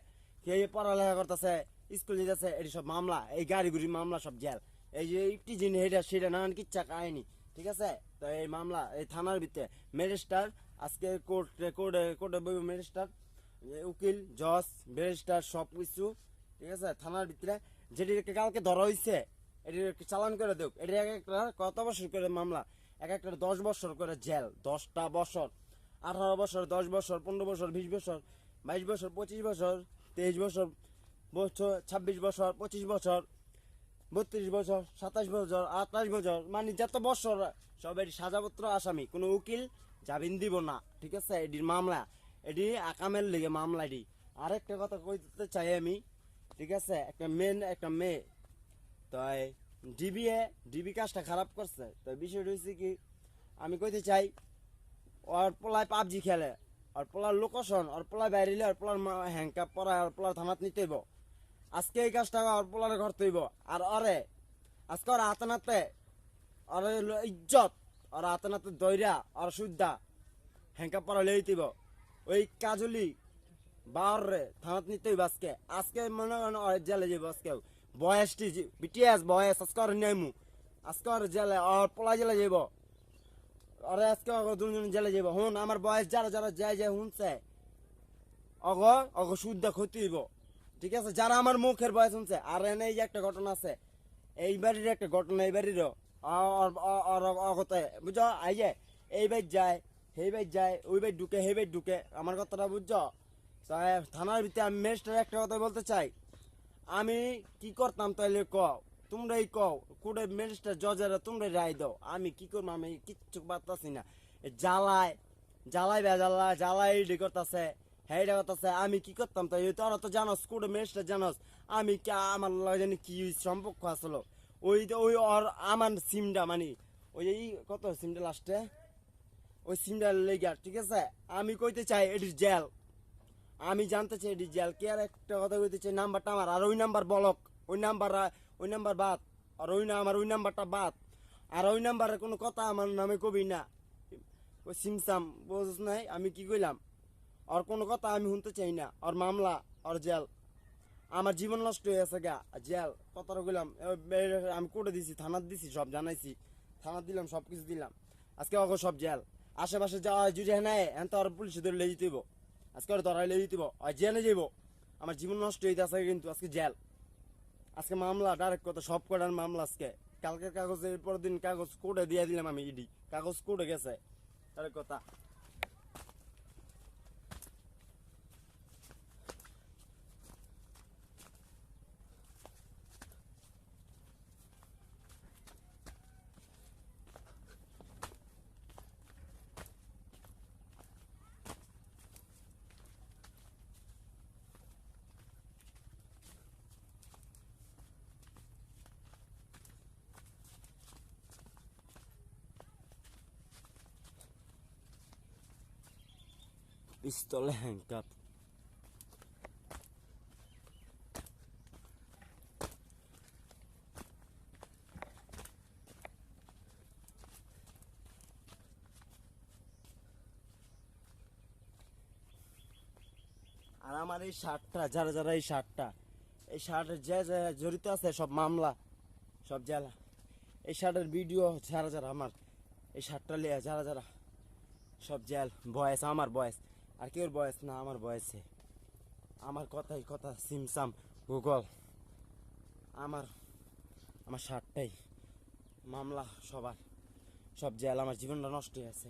কে পড়ালেখা করতেছে স্কুল যেতেছে এটি সব মামলা এই গাড়ি গুড়ি মামলা সব জেল এই যে একটি জিনিস এটা সেটা নানান কিচ্ছা কাহিনী ঠিক আছে তো এই মামলা এই থানার ভিতরে ম্যাজিস্ট্রেট আজকে কোর্টে বইব ম্যাজিস্ট্রেট উকিল জজ ব্যারিস্টার সব কিছু ঠিক আছে থানার ভিতরে যেটি কালকে ধরা হয়েছে এটি চালান করে দেখ এটি এক একটা কত বছর করে মামলা এক একটা 10 বছর করে জেল 10টা বছর 18 বছর 10 বছর 15 বছর 20 বছর 22 বছর 25 বছর 23 বছর 26 বছর 25 বছর 32 বছর 27 বছর 28 বছর মানে যত বছর সব এটি সাজাপত্র আসামি কোনো উকিল জামিন দিব না ঠিক আছে এটির মামলা এটি আকামের লেগে মামলা এটি আরেকটা কথা কইতে চাই আমি ঠিক আছে একটা মেয়ে তো ডিবি কাজটা খারাপ করছে তো বিষয়টা হচ্ছে কি আমি কইতে চাই ওর পোলায় পাবজি খেলে আর পোলার লোকেশন আর পোলায় বাইরে আর পোলার হ্যাংকাপ পরা আর পোলার থানাত নিতে হইব আজকে এই কাজটা আর পোলারে করতে হইব আর অরে আজকে ওর হাতে নাতে আর ইজ্জত আর হাতে নাতে দইরা আর সুদ্ধা হ্যাংকাপ পরা লই দিব ওই কাজলি বারে থানাত নিতে হইব আজকে মনে করেন জেলে যাবো আজকে বয়সটি বিটিএস বয়স আজকে আর নেমু আজকে আর জেলে আর পোলা জেলে যাব আরে আজকে দুজন জেলে যাব হুন আমার বয়স যারা যারা যায় শুনছে অগ শুদ্ধ ক্ষতি হইব ঠিক আছে যারা আমার মুখের বয়স শুনছে আর এনে এই যে একটা ঘটনা আছে এই বাড়ির একটা ঘটনা এই বাড়ির অগতে বুঝছো এই যে এই বাইর যায় সেই বাইর যায় ওই বাইর ঢুকে সেই বাইর ঢুকে আমার কথাটা বুঝছো থানার ভিতরে আমি ম্যাজিস্ট্রেট একটা কথা বলতে চাই আমি কি করতাম তাইলে কও তোমরাই কও কোর্টে ম্যাজিস্ট্রেট জজেরা তোমরাই রায় দাও আমি কি করবো আমি কিচ্ছু পারতাছি না জ্বালাই রেডি করতেছে হেইটা করতেছে আমি কি করতাম তাই তোরা তো জানোস কোর্টে ম্যাজিস্ট্রেট জানোস আমি আমার জানি কি সম্পর্ক আসলো ওই আর আমার সিমটা মানে ওই কত সিমটা লাস্টে ওই সিমটা লেগে ঠিক আছে আমি কইতে চাই এটি জেল আমি জানতে চাই এটি জেল কে আর একটা কথা কইতে চাই নাম্বারটা আমার আর ওই নাম্বার বলক ওই নাম্বার বাদ আর ওই নাম্বারটা বাদ আর ওই নাম্বারে কোনো কথা আমার নামে কবি না ওই সিমসাম বুঝছ নাই আমি কি কইলাম আর কোনো কথা আমি শুনতে চাই না আর মামলা আর জেল আমার জীবন নষ্ট হয়ে আছে গা জেল কথাটা কইলাম আমি কোর্টে দিছি থানাত দিছি সব জানাইছি থানাত দিলাম সব কিছু দিলাম আজকে অগ সব জেল আশেপাশে যাওয়া জুড়ে নাই এখন তো আর পুলিশে ধরে লেগে দিব আজকে আর ধরাই লেগে দিব আর জেলে যাইব আমার জীবন নষ্ট হইতে আছে কিন্তু আজকে জেল আজকে মামলা ডাইরেক্ট কথা সব কটার মামলা আজকে কালকের কাগজের পরের দিন কাগজ কোর্টে দিয়ে দিলাম আমি ইডি কাগজ কোর্টে গেছে ডাইরেক্ট কথা পিস্তলে হ্যাংকাপ আর আমার এই শার্টটা যারা যারা এই শার্টের যে জড়িত আছে সব মামলা সব জেলা এই শার্টের ভিডিও যারা যারা আমার এই শার্টটা লিয়ে যারা যারা সব জেল বয়স আমার বয়স আর কেউ বয়স না আমার বয়সে আমার কথাই কথা সিমসাম গুগল আমার শার্টটাই মামলা সবার সব জেল আমার জীবনটা নষ্ট হয়ে আছে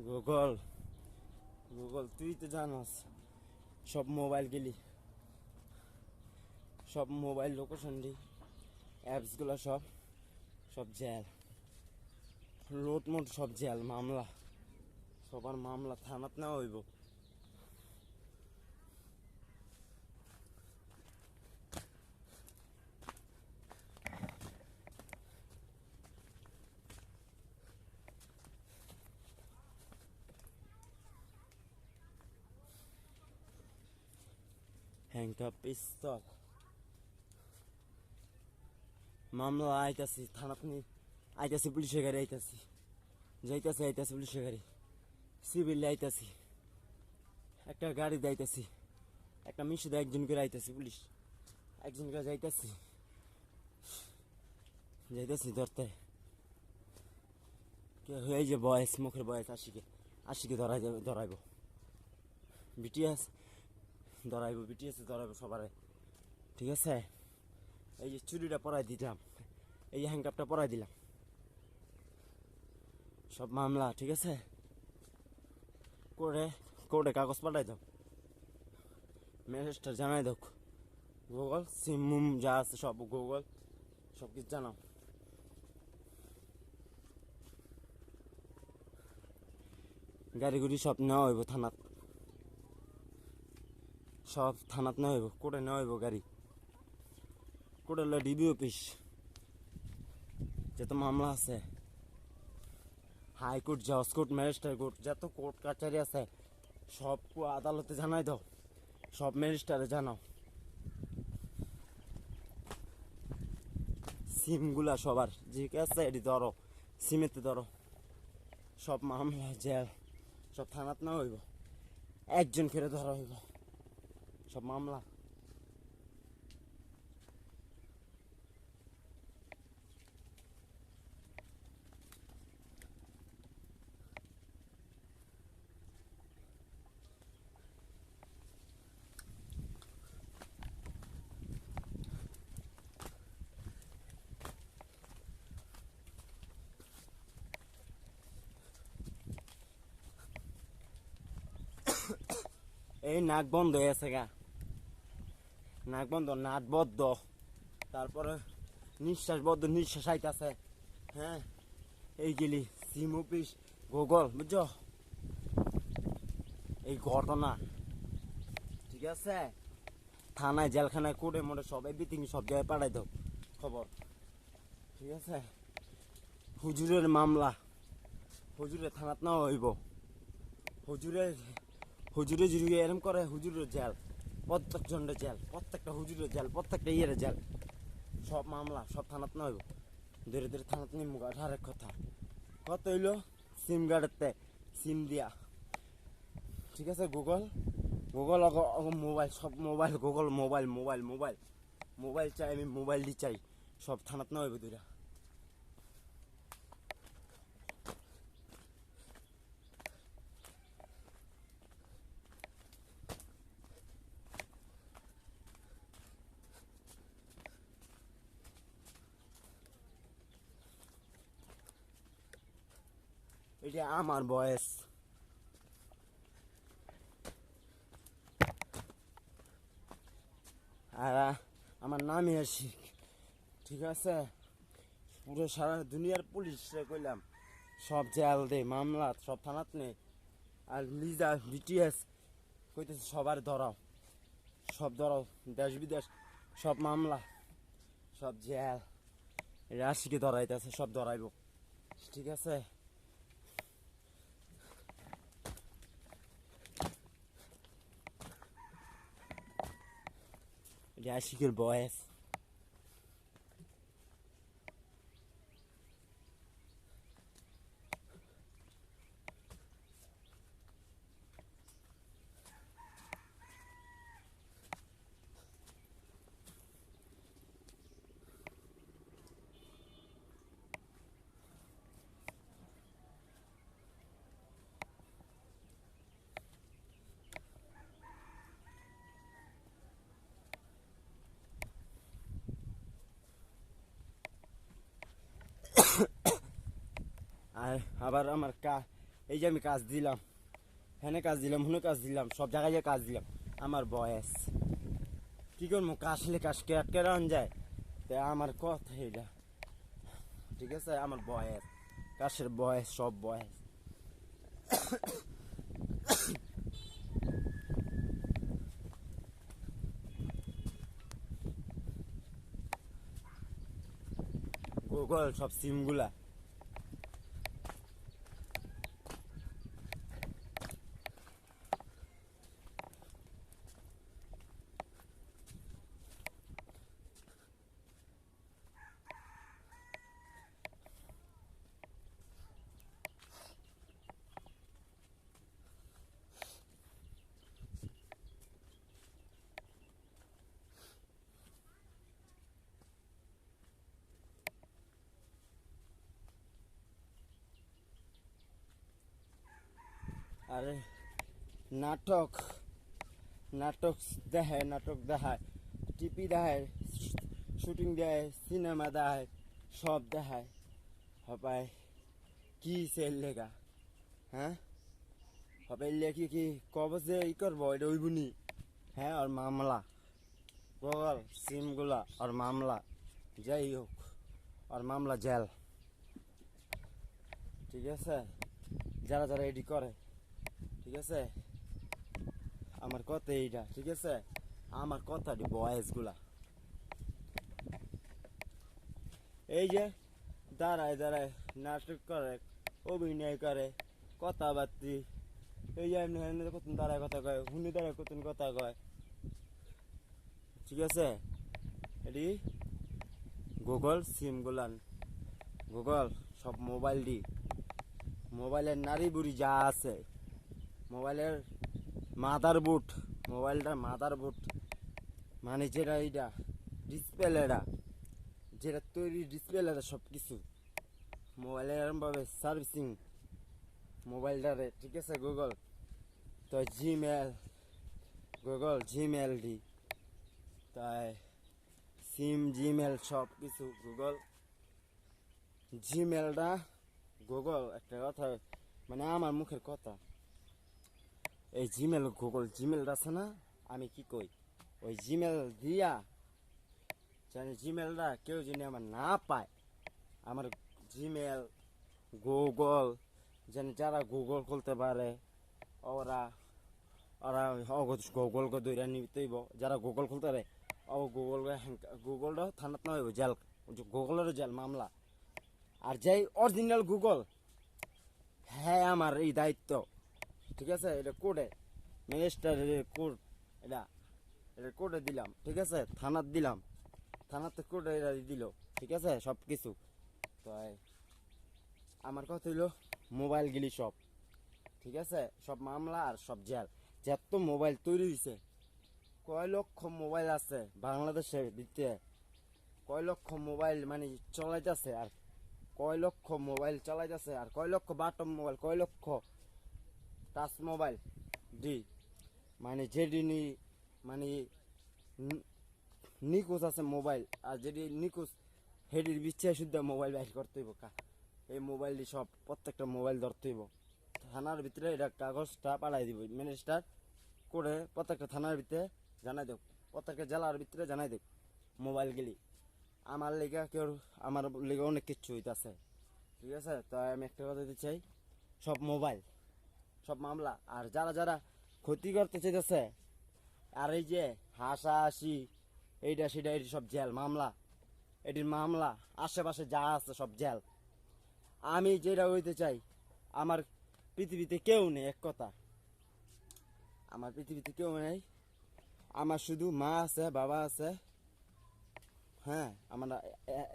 গুগল গুগল তুই তো জানাস সব মোবাইল গেলি সব মোবাইল লোকেশন দি অ্যাপসগুলো সব সব জেল লোড মোট সব জেল মামলা সবার মামলা থানাত নেওয়া হইব হ্যাংকাপ পিস্তল মামলা আইতাছি থানাত নি আইতাছি পুলিশের গাড়ি আইতাছি আইতাছি পুলিশের গাড়ি সিভিল আইতাছি একটা গাড়ি যাইতাছি একটা মিশে একজন করে আইতাছি পুলিশ একজন করে যাইতাছি ধরতে কে হয়ে যে বয়স মুখের বয়স আশিকে ধরাইব বিটিএস ধরাইব সবারে ঠিক আছে এই যে চুরিটা পরাই দিলাম এই যে হ্যাংকাপটা পরাই দিলাম সব মামলা ঠিক আছে কোর্টে কাগজ পাঠাই দাও ম্যাজিস্ট্রেট জানাই দাও গুগল সিম যা আছে সব গুগল সব কিছু জানাও গাড়ি গুড়ি সব নেওয়া হইব থানাত সব থানাত নেওয়া হইব কোর্টে নেওয়া হইব গাড়ি কোর্টে হলো ডিবি অফিস যত মামলা আছে হাইকোর্ট জজ কোর্ট ম্যাজিস্ট্রেট কোর্ট যত কোর্ট কাছারি আছে সব আদালতে জানাই দাও সব ম্যাজিস্ট্রেটে জানাও সিমগুলা সবার ঠিক আছে এটি ধরো সিমেতে ধরো সব মামলা জেল সব থানাত না হইব একজন করে ধরা হইব সব মামলা এই নাক বন্ধ হয়ে আছে গা নাক বন্ধ নাক বদ্ধ তারপরে নিঃশ্বাস আইতাছে হ্যাঁ এইগুলি সিম অফিস গুগল বুঝছো এই ঘটনা ঠিক আছে থানায় জেলখানায় কোর্টে মোটে সব এভরিথিং সব জায়গায় পাঠাই দাও খবর ঠিক আছে হুজুরের মামলা হুজুরের থানাত না হইব হুজুরে যদি এরম করে হুজুরের জেল প্রত্যেকজনের জেল প্রত্যেকটা হুজুরের জেল প্রত্যেকটা ইয়ের জেল সব মামলা সব থানাত না হইব ধীরে ধীরে থানাত নিয়ে মুখ আরেক কথা কত হইলো সিম গাড়িতে সিম দিয়া ঠিক আছে গুগল মোবাইল সব মোবাইল গুগল মোবাইল চাই আমি মোবাইল দি চাই সব থানাত না হইব দুইটা এটা আমার বয়স আর আমার নামই আশিক ঠিক আছে পুরো সারা দুনিয়ার পুলিশে কইলাম সব জেল দে মামলা সব থানাত নেই আর লিজা বিটিএস কইতেছে সবার ধরাও দেশ বিদেশ সব মামলা সব জেল এটা আশিকে ধরাইতেছে সব ধরাইব ঠিক আছে এটা আশিকের বয়স আর আবার আমার এই যে আমি কাজ দিলাম, হেনে কাজ দিলাম, হুনে কাজ দিলাম, সব জায়গায় যে কাজ দিলাম, আমার বয়স কি করবো, কাশলে কাশকে আটকে রান যায়, তাই আমার কথা এটা, ঠিক আছে, আমার বয়স, কাশের বয়স, সব বয়স। গুগল সব সিমগুলা আরে নাটক নাটক দেখায়, নাটক দেখায়, টিভি দেখায়, শুটিং দেয়, সিনেমা দেখায়, সব দেখায়, হবাই কি সেল লেগা, হ্যাঁ হবাই লেখি কি কবে যে ই করবো এটা ওইবুনি, হ্যাঁ আর মামলা গুগল সিমগুলা আর মামলা, যাই হোক আর মামলা জেল, ঠিক আছে, যারা যারা এডি করে, ঠিক আছে, আমার কথা এইটা, ঠিক আছে, আমার কথা বয়েসগুলা এই যে দাঁড়ায় দাঁড়ায় নাটক করে, অভিনয় করে, কথাবার্তি, এই যে এমনি কতদিন দাঁড়ায় কথা কয়, হুনি দাঁড়ায় কতদিন কথা কয়, ঠিক আছে, এটি গুগল সিমগুলান, গুগল সব মোবাইল দি, মোবাইলের নারী বুড়ি যা আছে, মোবাইলের মাদার বুট, মোবাইলটার মাদার বুট মানে যেটা এইটা ডিসপ্লেটা, যেটা তৈরি ডিসপ্লেটা, সব কিছু মোবাইলের এরমভাবে সার্ভিসিং মোবাইলটারে, ঠিক আছে, গুগল তো জিমেল, গুগল জিমেল দি, তাই সিম জিমেল সব কিছু গুগল জিমেলটা, গুগল একটা কথা মানে আমার মুখের কথা, এই জিমেল গুগল জিমেলটা আছে না, আমি কি কই ওই জিমেল দিয়া জানি জিমেলটা কেউ যদি আমার না পায়, আমার জিমেল গুগল জানি যারা গুগল খুলতে পারে ওরা ওরা গুগলকে দৈরা নিতেইব, যারা গুগল খুলতে পারে ও গুগলটা থানাত না হইব জেল, গুগলেরও জেল মামলা, আর যাই অরিজিনাল গুগল, হ্যাঁ আমার এই দায়িত্ব, ঠিক আছে, এটা কোর্টে ম্যাজিস্ট্রেটের কোর্ট, এটা এটা কোর্টে দিলাম, ঠিক আছে, থানাত দিলাম, থানাতে কোর্টে এটা দিল, ঠিক আছে, সব কিছু, তো আমার কথা হইলো মোবাইল গিলি সব, ঠিক আছে, সব মামলা আর সব জেল, যত মোবাইল তৈরি হয়েছে, কয় লক্ষ মোবাইল আছে বাংলাদেশে দিতে, কয় লক্ষ মোবাইল মানে চলাইতেছে, আর কয় লক্ষ মোবাইল চালাইতেছে, আর কয় লক্ষ বাটম মোবাইল, কয় লক্ষ টাচ মোবাইল দি, মানে যেটি মানে নিকুজ আছে মোবাইল, আর যেটি নিকুজ হেডির বিচ্ছে শুদ্ধ মোবাইল বাইর করতে হইব, এই মোবাইলটি সব প্রত্যেকটা মোবাইল ধরতে হইব, থানার ভিতরে এটা কাগজটা পাঠাই দিব মিনিস্টার করে, প্রত্যেকটা থানার ভিতরে জানাই দেব, প্রত্যেকটা জেলার ভিতরে জানাই দেব মোবাইল গেলি, আমার লেগা কেউ আমার লেগে অনেক কিচ্ছু হইতেছে, ঠিক আছে, তাই আমি একটা কথা দিতে চাই, সব মোবাইল সব মামলা, আর যারা যারা ক্ষতি করতে চাইতেছে, আর এই যে হাসাহাসি এইটা সেটা এটি সব জেল মামলা, এটির মামলা আশেপাশে যা আছে সব জেল, আমি যেটা হইতে চাই, আমার পৃথিবীতে কেউ নেই, এক কথা, আমার পৃথিবীতে কেউ নেই, আমার শুধু মা আছে, বাবা আছে, হ্যাঁ আমার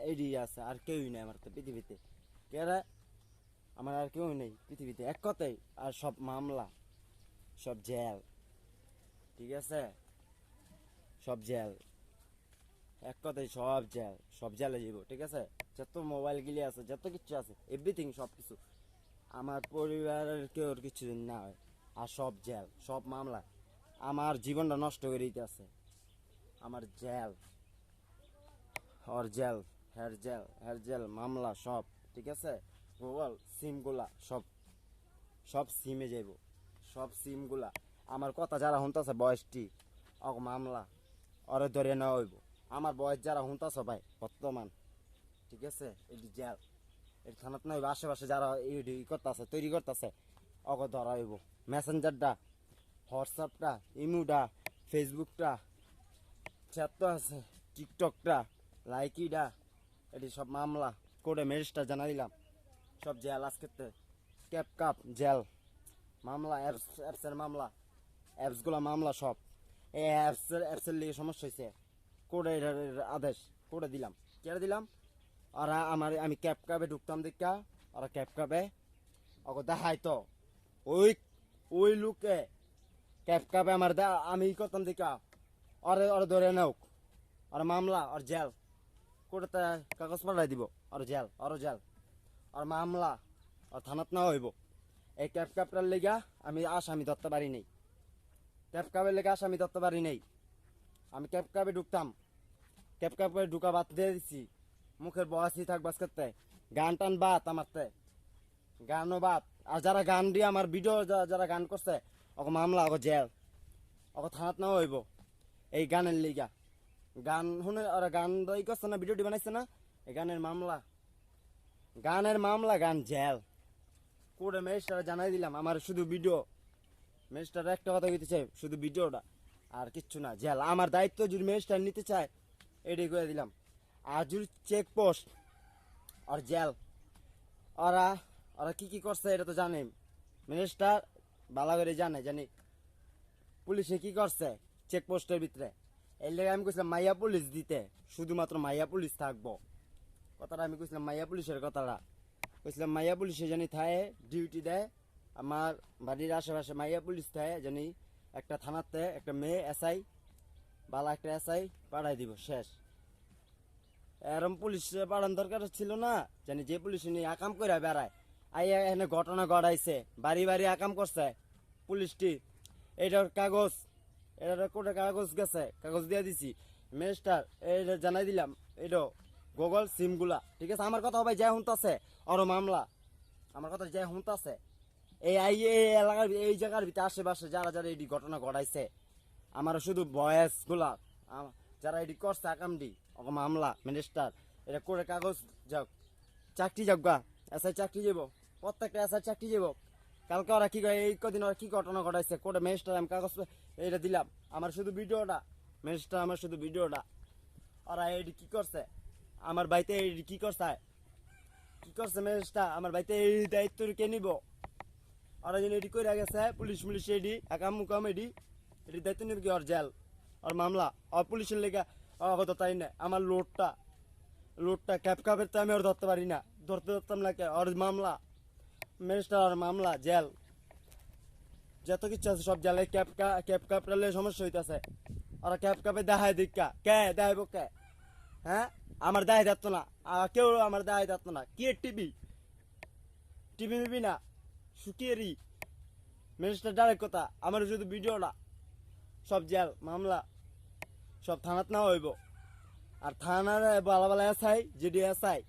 এডি আছে, আর কেউই নেই আমার তো পৃথিবীতে, কেরা আমার আর কেউ নেই পৃথিবীতে, এক কথাই, আর সব মামলা সব জেল, ঠিক আছে, সব জেল, এক কথাই সব জেল, সব জেলে যাব, ঠিক আছে, যত মোবাইল গিলি আছে, যত কিছু আছে, এভরিথিং সব কিছু, আমার পরিবারের কেউ কিছু না হয়, আর সব জেল, সব মামলা, আমার জীবনটা নষ্ট করে দিতে আছে, আমার জেল, হর জেল, হের জেল মামলা সব, ঠিক আছে, গুগল সিমগুলা সব সব সিমে যাইব, সব সিমগুলা আমার কথা যারা শুনতেছে বয়সটি অগ মামলা ওরে ধরে নেওয়া হইব। আমার বয়স যারা শুনতেছে ভাই বর্তমান, ঠিক আছে, এটি জেল, এটি থানাত না হইব। আশেপাশে যারা এই করতেছে তৈরি করতেছে অগ ধরা হইব। মেসেঞ্জারটা, হোয়াটসঅ্যাপটা, ইমুটা, ফেসবুকটা, চ্যাট তো আছে, টিকটকটা, লাইকিটা, এটি সব মামলা করে ম্যাজিস্ট্রেট জানা দিলাম। সব জেল আজকে ক্যাপ কাপ জেল মামলা, অ্যাপসের মামলা, অ্যাপসগুলো মামলা সব। এই অ্যাপসের লিগে সমস্যা হয়েছে, কোডে আদেশ করে দিলাম, কেটে দিলাম। ওরা আমি ক্যাপ কাপে ঢুকতাম দেখা, ওরা ক্যাপ কাপে ওকে দেখাই তো ওই লোকে ক্যাপ কাপে আমি করতাম দেখা ওরে ধরে নেওক, ওর মামলা, ওর জেল, কোর্টে কাগজ পাঠাই দিব, ওর জেল, ওর মামলা, ওর থানাত না হইব। এই ক্যাপ কাপটার লেগা আমি আসামি ধরতে পারি নাই, ক্যাপ কাপের লেগে আসামি ধরতে পারি নাই। আমি ক্যাপ কাপে ঢুকতাম, ক্যাপ কাপে ঢুকা বাদ দিয়ে দিচ্ছি, মুখের বয়সই থাকবে আজকে, গান টান বাদ আমারতে, গানও বাদ। আর যারা গান দিয়ে আমার ভিডিও যারা গান করছে ওকে মামলা, ওকে জেল, ওকে থানাত না হইব। এই গানের লিগা গান শুনে ওরা গান ই করছে না, ভিডিওটি বানাইছে না, এই গানের মামলা, গান জেল। কোর্টে ম্যাজিস্ট্রেট জানাই দিলাম আমার শুধু ভিডিও, ম্যাজিস্ট্রেট একটা কথা কইতে চাই, শুধু ভিডিওটা আর কিচ্ছু না, জেল। আমার দায়িত্ব যদি ম্যাজিস্ট্রেট নিতে চায় এটাই করে দিলাম। আর যদি চেকপোস্ট আর জেল, ওরা কি করছে এটা তো জানে মিনিস্টার ভালো করে জানি পুলিশে কি করছে চেকপোস্টের ভিতরে। এর লেগে আমি কইছিলাম মাইয়া পুলিশ দিতে, শুধুমাত্র মাইয়া পুলিশ থাকবো, কথাটা আমি কইছিলাম। মাইয়া পুলিশের কথাটা কইছিলাম, মাইয়া পুলিশে জানি থায় ডিউটি দেয়, আমার বাড়ির আশেপাশে মাইয়া পুলিশ থায় জানি, একটা থানাতে একটা মেয়ে এসআই, বালা একটা এসআই পাঠাই দিব, শেষ। এরম পুলিশ পাঠান দরকার ছিল না, জানি যে পুলিশ নিয়ে আকাম করে বেড়ায়। এখানে ঘটনা ঘটাইছে, বাড়ি বাড়ি আকাম করছে পুলিশটি। এটার কাগজ, এটার কোর্টে কাগজ গেছে, কাগজ দিয়ে দিছি ম্যাজিস্ট্রেট, এটা জানাই দিলাম। এটা গুগল সিমগুলা, ঠিক আছে। আমার কথা ভাই যা শুনতাছে আরো মামলা, আমার কথা যা শুনতাছে এই এলাকার এই জায়গার ভিতরে আশেপাশে যারা এই ঘটনা ঘটাইছে, আমার শুধু বয়সগুলা যারা এটি করছে আকামটি ওকে মামলা, মিনিস্টার এটা করে কাগজ যাক, চাকরি যাক গা, এসআই চাকরি যাব, প্রত্যেকটা এসআই চাকরি যাব। কালকে ওরা কি এই কদিন ওরা কি ঘটনা ঘটাইছে কোর্টে ম্যাজিস্ট্রেট আমি কাগজ এটা দিলাম। আমার শুধু ভিডিওটা, ম্যাজিস্ট্রেট আমার শুধু ভিডিওটা, ওরা এটি কি করছে আমার বাড়িতে, এটি কি করছে ম্যাজিস্ট্রেট আমার বাড়িতে, এই দায়িত্ব কে নিব? ওরা যেন এটি করে গেছে পুলিশ এডি একাম মুকাম এটি দায়িত্ব নিবে কি? ওর জেল, ওর মামলা, ওর পুলিশের লেগে অগত তাই না। আমার লোডটা ক্যাপ কাপের তো আমি ওর ধরতে পারি না, ধরতাম না কে? ওর মামলা, ম্যাজিস্ট্রেট ওর মামলা, জেল, যত কিছু আছে সব জেলে। ক্যাপ কাপড়ালে সমস্যা হইতেছে, ওরা ক্যাপ কাপে দেখায় দীক্ষা কে দেখাইব কে? হ্যাঁ, আমার দেখাই যাত না, কেউ আমার দেখাই যাত না। কি টিভি মিবি না শুকিয়েরি ম্যাজিস্ট্রেট ডাইরেক্ট কথা, আমার শুধু ভিডিওটা, সব জেল মামলা, সব থানাত না হইব। আর থানার বালা বালা এসআই যেটি এসআই,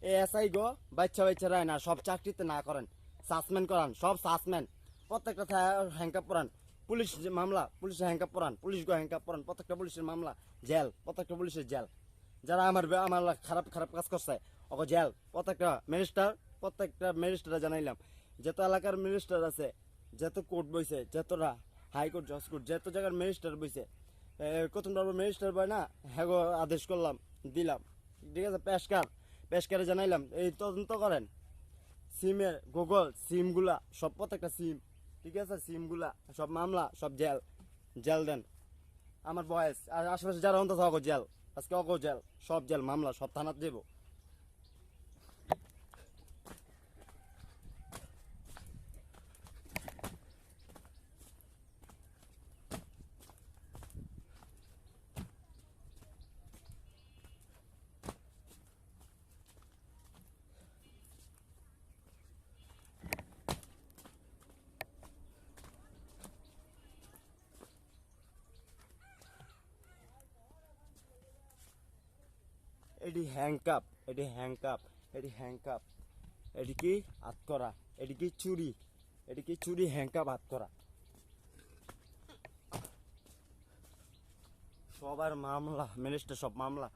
এই এসআই গো বাচ্চা রায় না, সব চাকরিতে না করেন, সাসপেন্ড করান, সব সাসপেন্ড, প্রত্যেকটা হ্যাংকাপ করান। পুলিশ মামলা, পুলিশে হ্যাংকাপ করান, পুলিশ গো হ্যাংকাপ করান, প্রত্যেকটা পুলিশের মামলা জেল, প্রত্যেকটা পুলিশের জেল। যারা আমার খারাপ কাজ করছে ওকে জেল। প্রত্যেকটা ম্যাজিস্ট্রেট জানাইলাম, যত এলাকার ম্যাজিস্ট্রেট আছে, যত কোর্ট বইছে, যতটা হাইকোর্ট, জজ কোর্ট, যত জায়গার ম্যাজিস্ট্রেট বইছে, কত ম্যাজিস্ট্রেট বয় না, হ্যাঁ গো আদেশ করলাম, দিলাম, ঠিক আছে। পেশকারে জানাইলাম এই তদন্ত করেন সিমের, গুগল সিমগুলা সব, প্রত্যেকটা সিম, ঠিক আছে, সিমগুলা সব মামলা, সব জেল দেন। আমার বয়স আর আশেপাশে যারা অন্তত অগো জেল, আজকে অগো জেল, সব জেল মামলা, সব থানাত যাব। এটি হ্যাংকাপ, এটি কি আতকরা, এটি কি চুরি, এটা কি চুরি হ্যাঙ্কা বাদ করা সবার মামলা মিনিস্টার সব মামলা